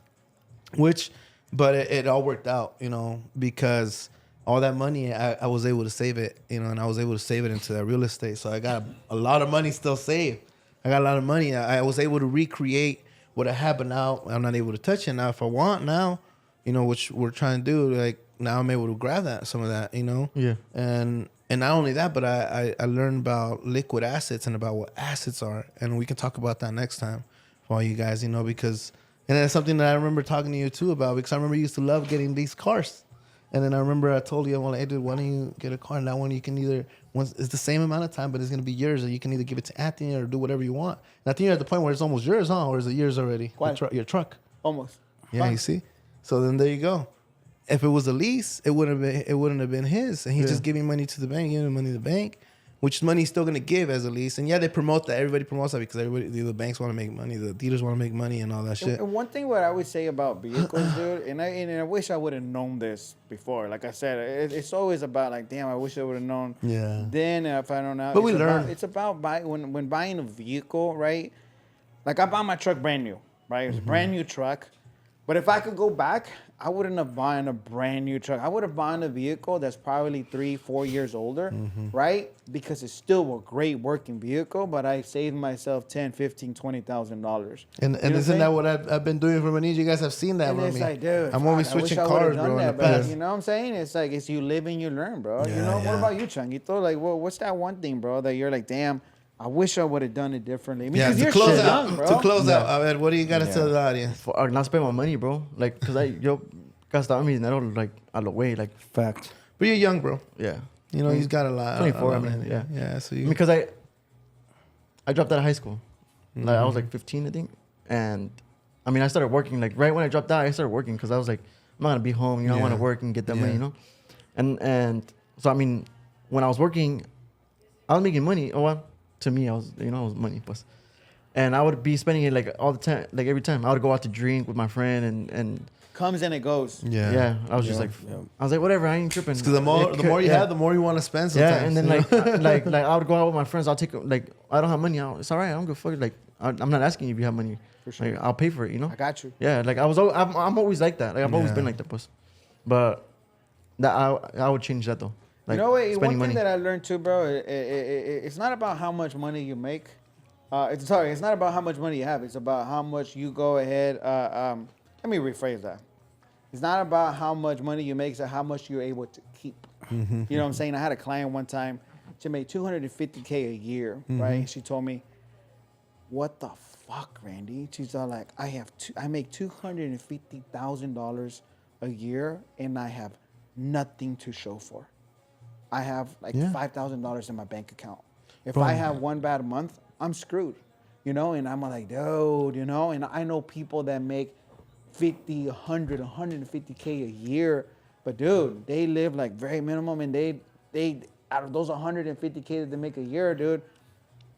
But it all worked out, you know, because all that money, I was able to save it, you know, and I was able to save it into that real estate. So I got a lot of money still saved. I got a lot of money. I was able to recreate what I had, but now I'm not able to touch it. Now, if I want now, you know, which we're trying to do, like now I'm able to grab some of that, you know? Yeah. And not only that, but I learned about liquid assets and about what assets are. And we can talk about that next time for all you guys, you know, because, and that's something that I remember talking to you too about, because I remember you used to love getting these cars. And then I remember I told you, I'm like, hey, dude, why don't you get a car? And that one you can it's the same amount of time, but it's going to be yours. And you can either give it to Anthony or do whatever you want. And I think you're at the point where it's almost yours, huh? Or is it yours already? Your truck. Almost. Yeah, you see? So then there you go. If it was a lease, it wouldn't have been his. And he's just giving money to the bank, giving money to the bank, which money he's still going to give as a lease. And yeah, they promote that. Everybody promotes that because the banks want to make money, the dealers want to make money and all that shit. And one thing what I would say about vehicles, dude, and I wish I would have known this before. Like I said, it's always about like, damn, I wish I would have known. Yeah. Then if I don't know. But we learn. It's about when buying a vehicle, right? Like I bought my truck brand new, right? It was a brand new truck. But if I could go back, I wouldn't have bought a brand new truck. I would have bought a vehicle that's probably 3-4 years older, right? Because it's still a great working vehicle, but I saved myself $10,000, $15,000, $20,000. And isn't that what I've been doing for money? You guys have seen that with me. Like, dude, I'm always switching cars, bro. In the past. You know what I'm saying? It's like you live and you learn, bro. Yeah, you know, what about you, Changuito? Like, what's that one thing, bro, that you're like, damn, I wish I would have done it differently. I mean, Yeah, 'cause to you're close shit out, young, bro. to close out, Abed, what do you got to tell the audience? For not spend my money, bro. Like, cause yo gastaba mi dinero like a lo way, like Fact. But you're young, bro. yeah. You know, he's got a lot. 24, a I lot mean, of- yeah. Yeah, so you. Because I dropped out of high school. Like I was like 15, I think, and I mean I started working like right when I dropped out. I started working because I was like I'm not gonna be home. You know, I want to work and get that money. You know, and so I mean when I was working, I was making money. Oh well, to me I was I was money, but. And I would be spending it like all the time, like every time. I would go out to drink with my friend and Comes and it goes. Yeah. I was just like, I was like, whatever, I ain't tripping. Because the more you have, the more you want to spend. Sometimes. Yeah, and then like I would go out with my friends. I'll take like I don't have money. It's all right. I don't give a fuck. Like I'm not asking you if you have money. For sure. Like, I'll pay for it. You know. I got you. Yeah, like I'm always like that. Like I've always been like that, puss. But that I would change that though. Like you know what? One spending thing money. that I learned too, bro. It's not about how much money you make. It's not about how much money you have. It's about how much you go ahead. Let me rephrase that. It's not about how much money you make. It's how much you're able to keep. You know what I'm saying? I had a client one time. She made $250K a year, right? And she told me, "What the fuck, Randy?" She's all like, I make $250,000 a year, and I have nothing to show for. I have like $5,000 in my bank account. If I have one bad month, I'm screwed, and I'm like, dude, and I know people that make 50, 100, 150K a year, but dude, they live like very minimum, and they out of those 150K that they make a year, dude,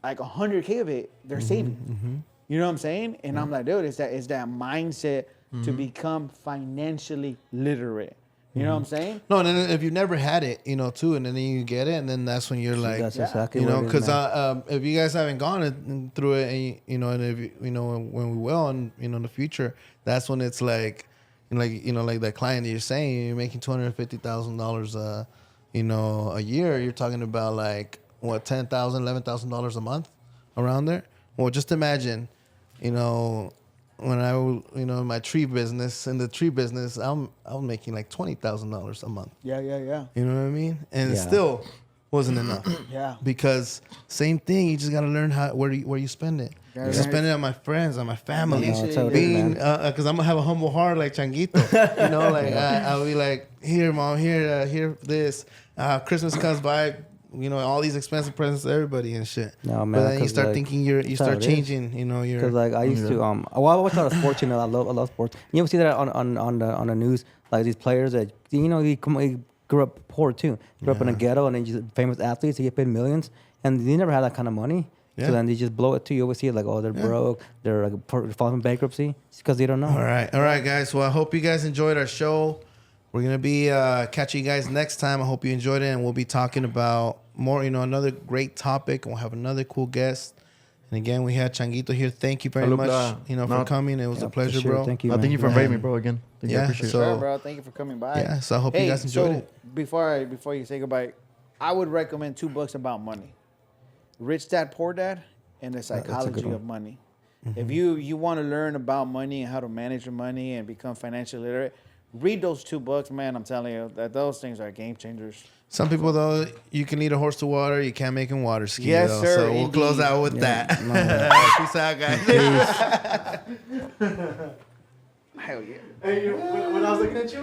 like 100K of it, they're saving. You know what I'm saying? And I'm like, dude, it's that mindset to become financially literate. You know what I'm saying? No, and then if you never had it, too, and then you get it, and then that's when you're like, That's exactly what it is, because man. if you guys haven't gone through it, and and if when we will, and in the future, that's when it's like that client that you're saying, you're making $250,000, a year. You're talking about like what, $10,000, $11,000 a month, around there. Well, just imagine, when I was, in my tree business, I was making like $20,000 a month. Yeah. You know what I mean? And it Yeah. still wasn't enough. Yeah. Because same thing, you just gotta learn where you spend it. Yeah, You spend it on my friends, on my family. No, it's how it is, Being, man. because I'm gonna have a humble heart like Changuito. I'll be like, here, mom, here, this. Christmas comes by. All these expensive presents to everybody and shit. No, man, But then you 'cause, start like, thinking you that's how start it is. changing. Your Because like I used to I watch a lot of sports. I love sports. You ever see that on the news? Like these players that he grew up poor too. Grew up in a ghetto, and then just famous athletes. They get paid millions, and they never had that kind of money. Yeah. So then they just blow it too. You always see it like, oh, they're broke. They're like falling bankruptcy. It's because they don't know. All right, guys. Well, I hope you guys enjoyed our show. We're gonna be catching you guys next time. I hope you enjoyed it, and we'll be talking about more. Another great topic, and we'll have another cool guest. And again, we had Changuito here. Thank you very much, for coming. It was a pleasure, sure. bro. Thank you. Thank man. you for inviting me, bro. Again, thank you. I appreciate it. So- Sure, bro. Thank you for coming by. Yeah, so I hope you guys enjoyed it. Before you say goodbye, I would recommend 2 books about money: Rich Dad, Poor Dad, and The Psychology of Money. If you want to learn about money and how to manage your money and become financially literate, read those 2 books, man. I'm telling you that those things are game changers. Some people, though, you can lead a horse to water. You can't make him water ski. Yes, though. sir, So we'll indeed. close out with that. Peace out, guys. Hell yeah. Hey, when I was looking at you.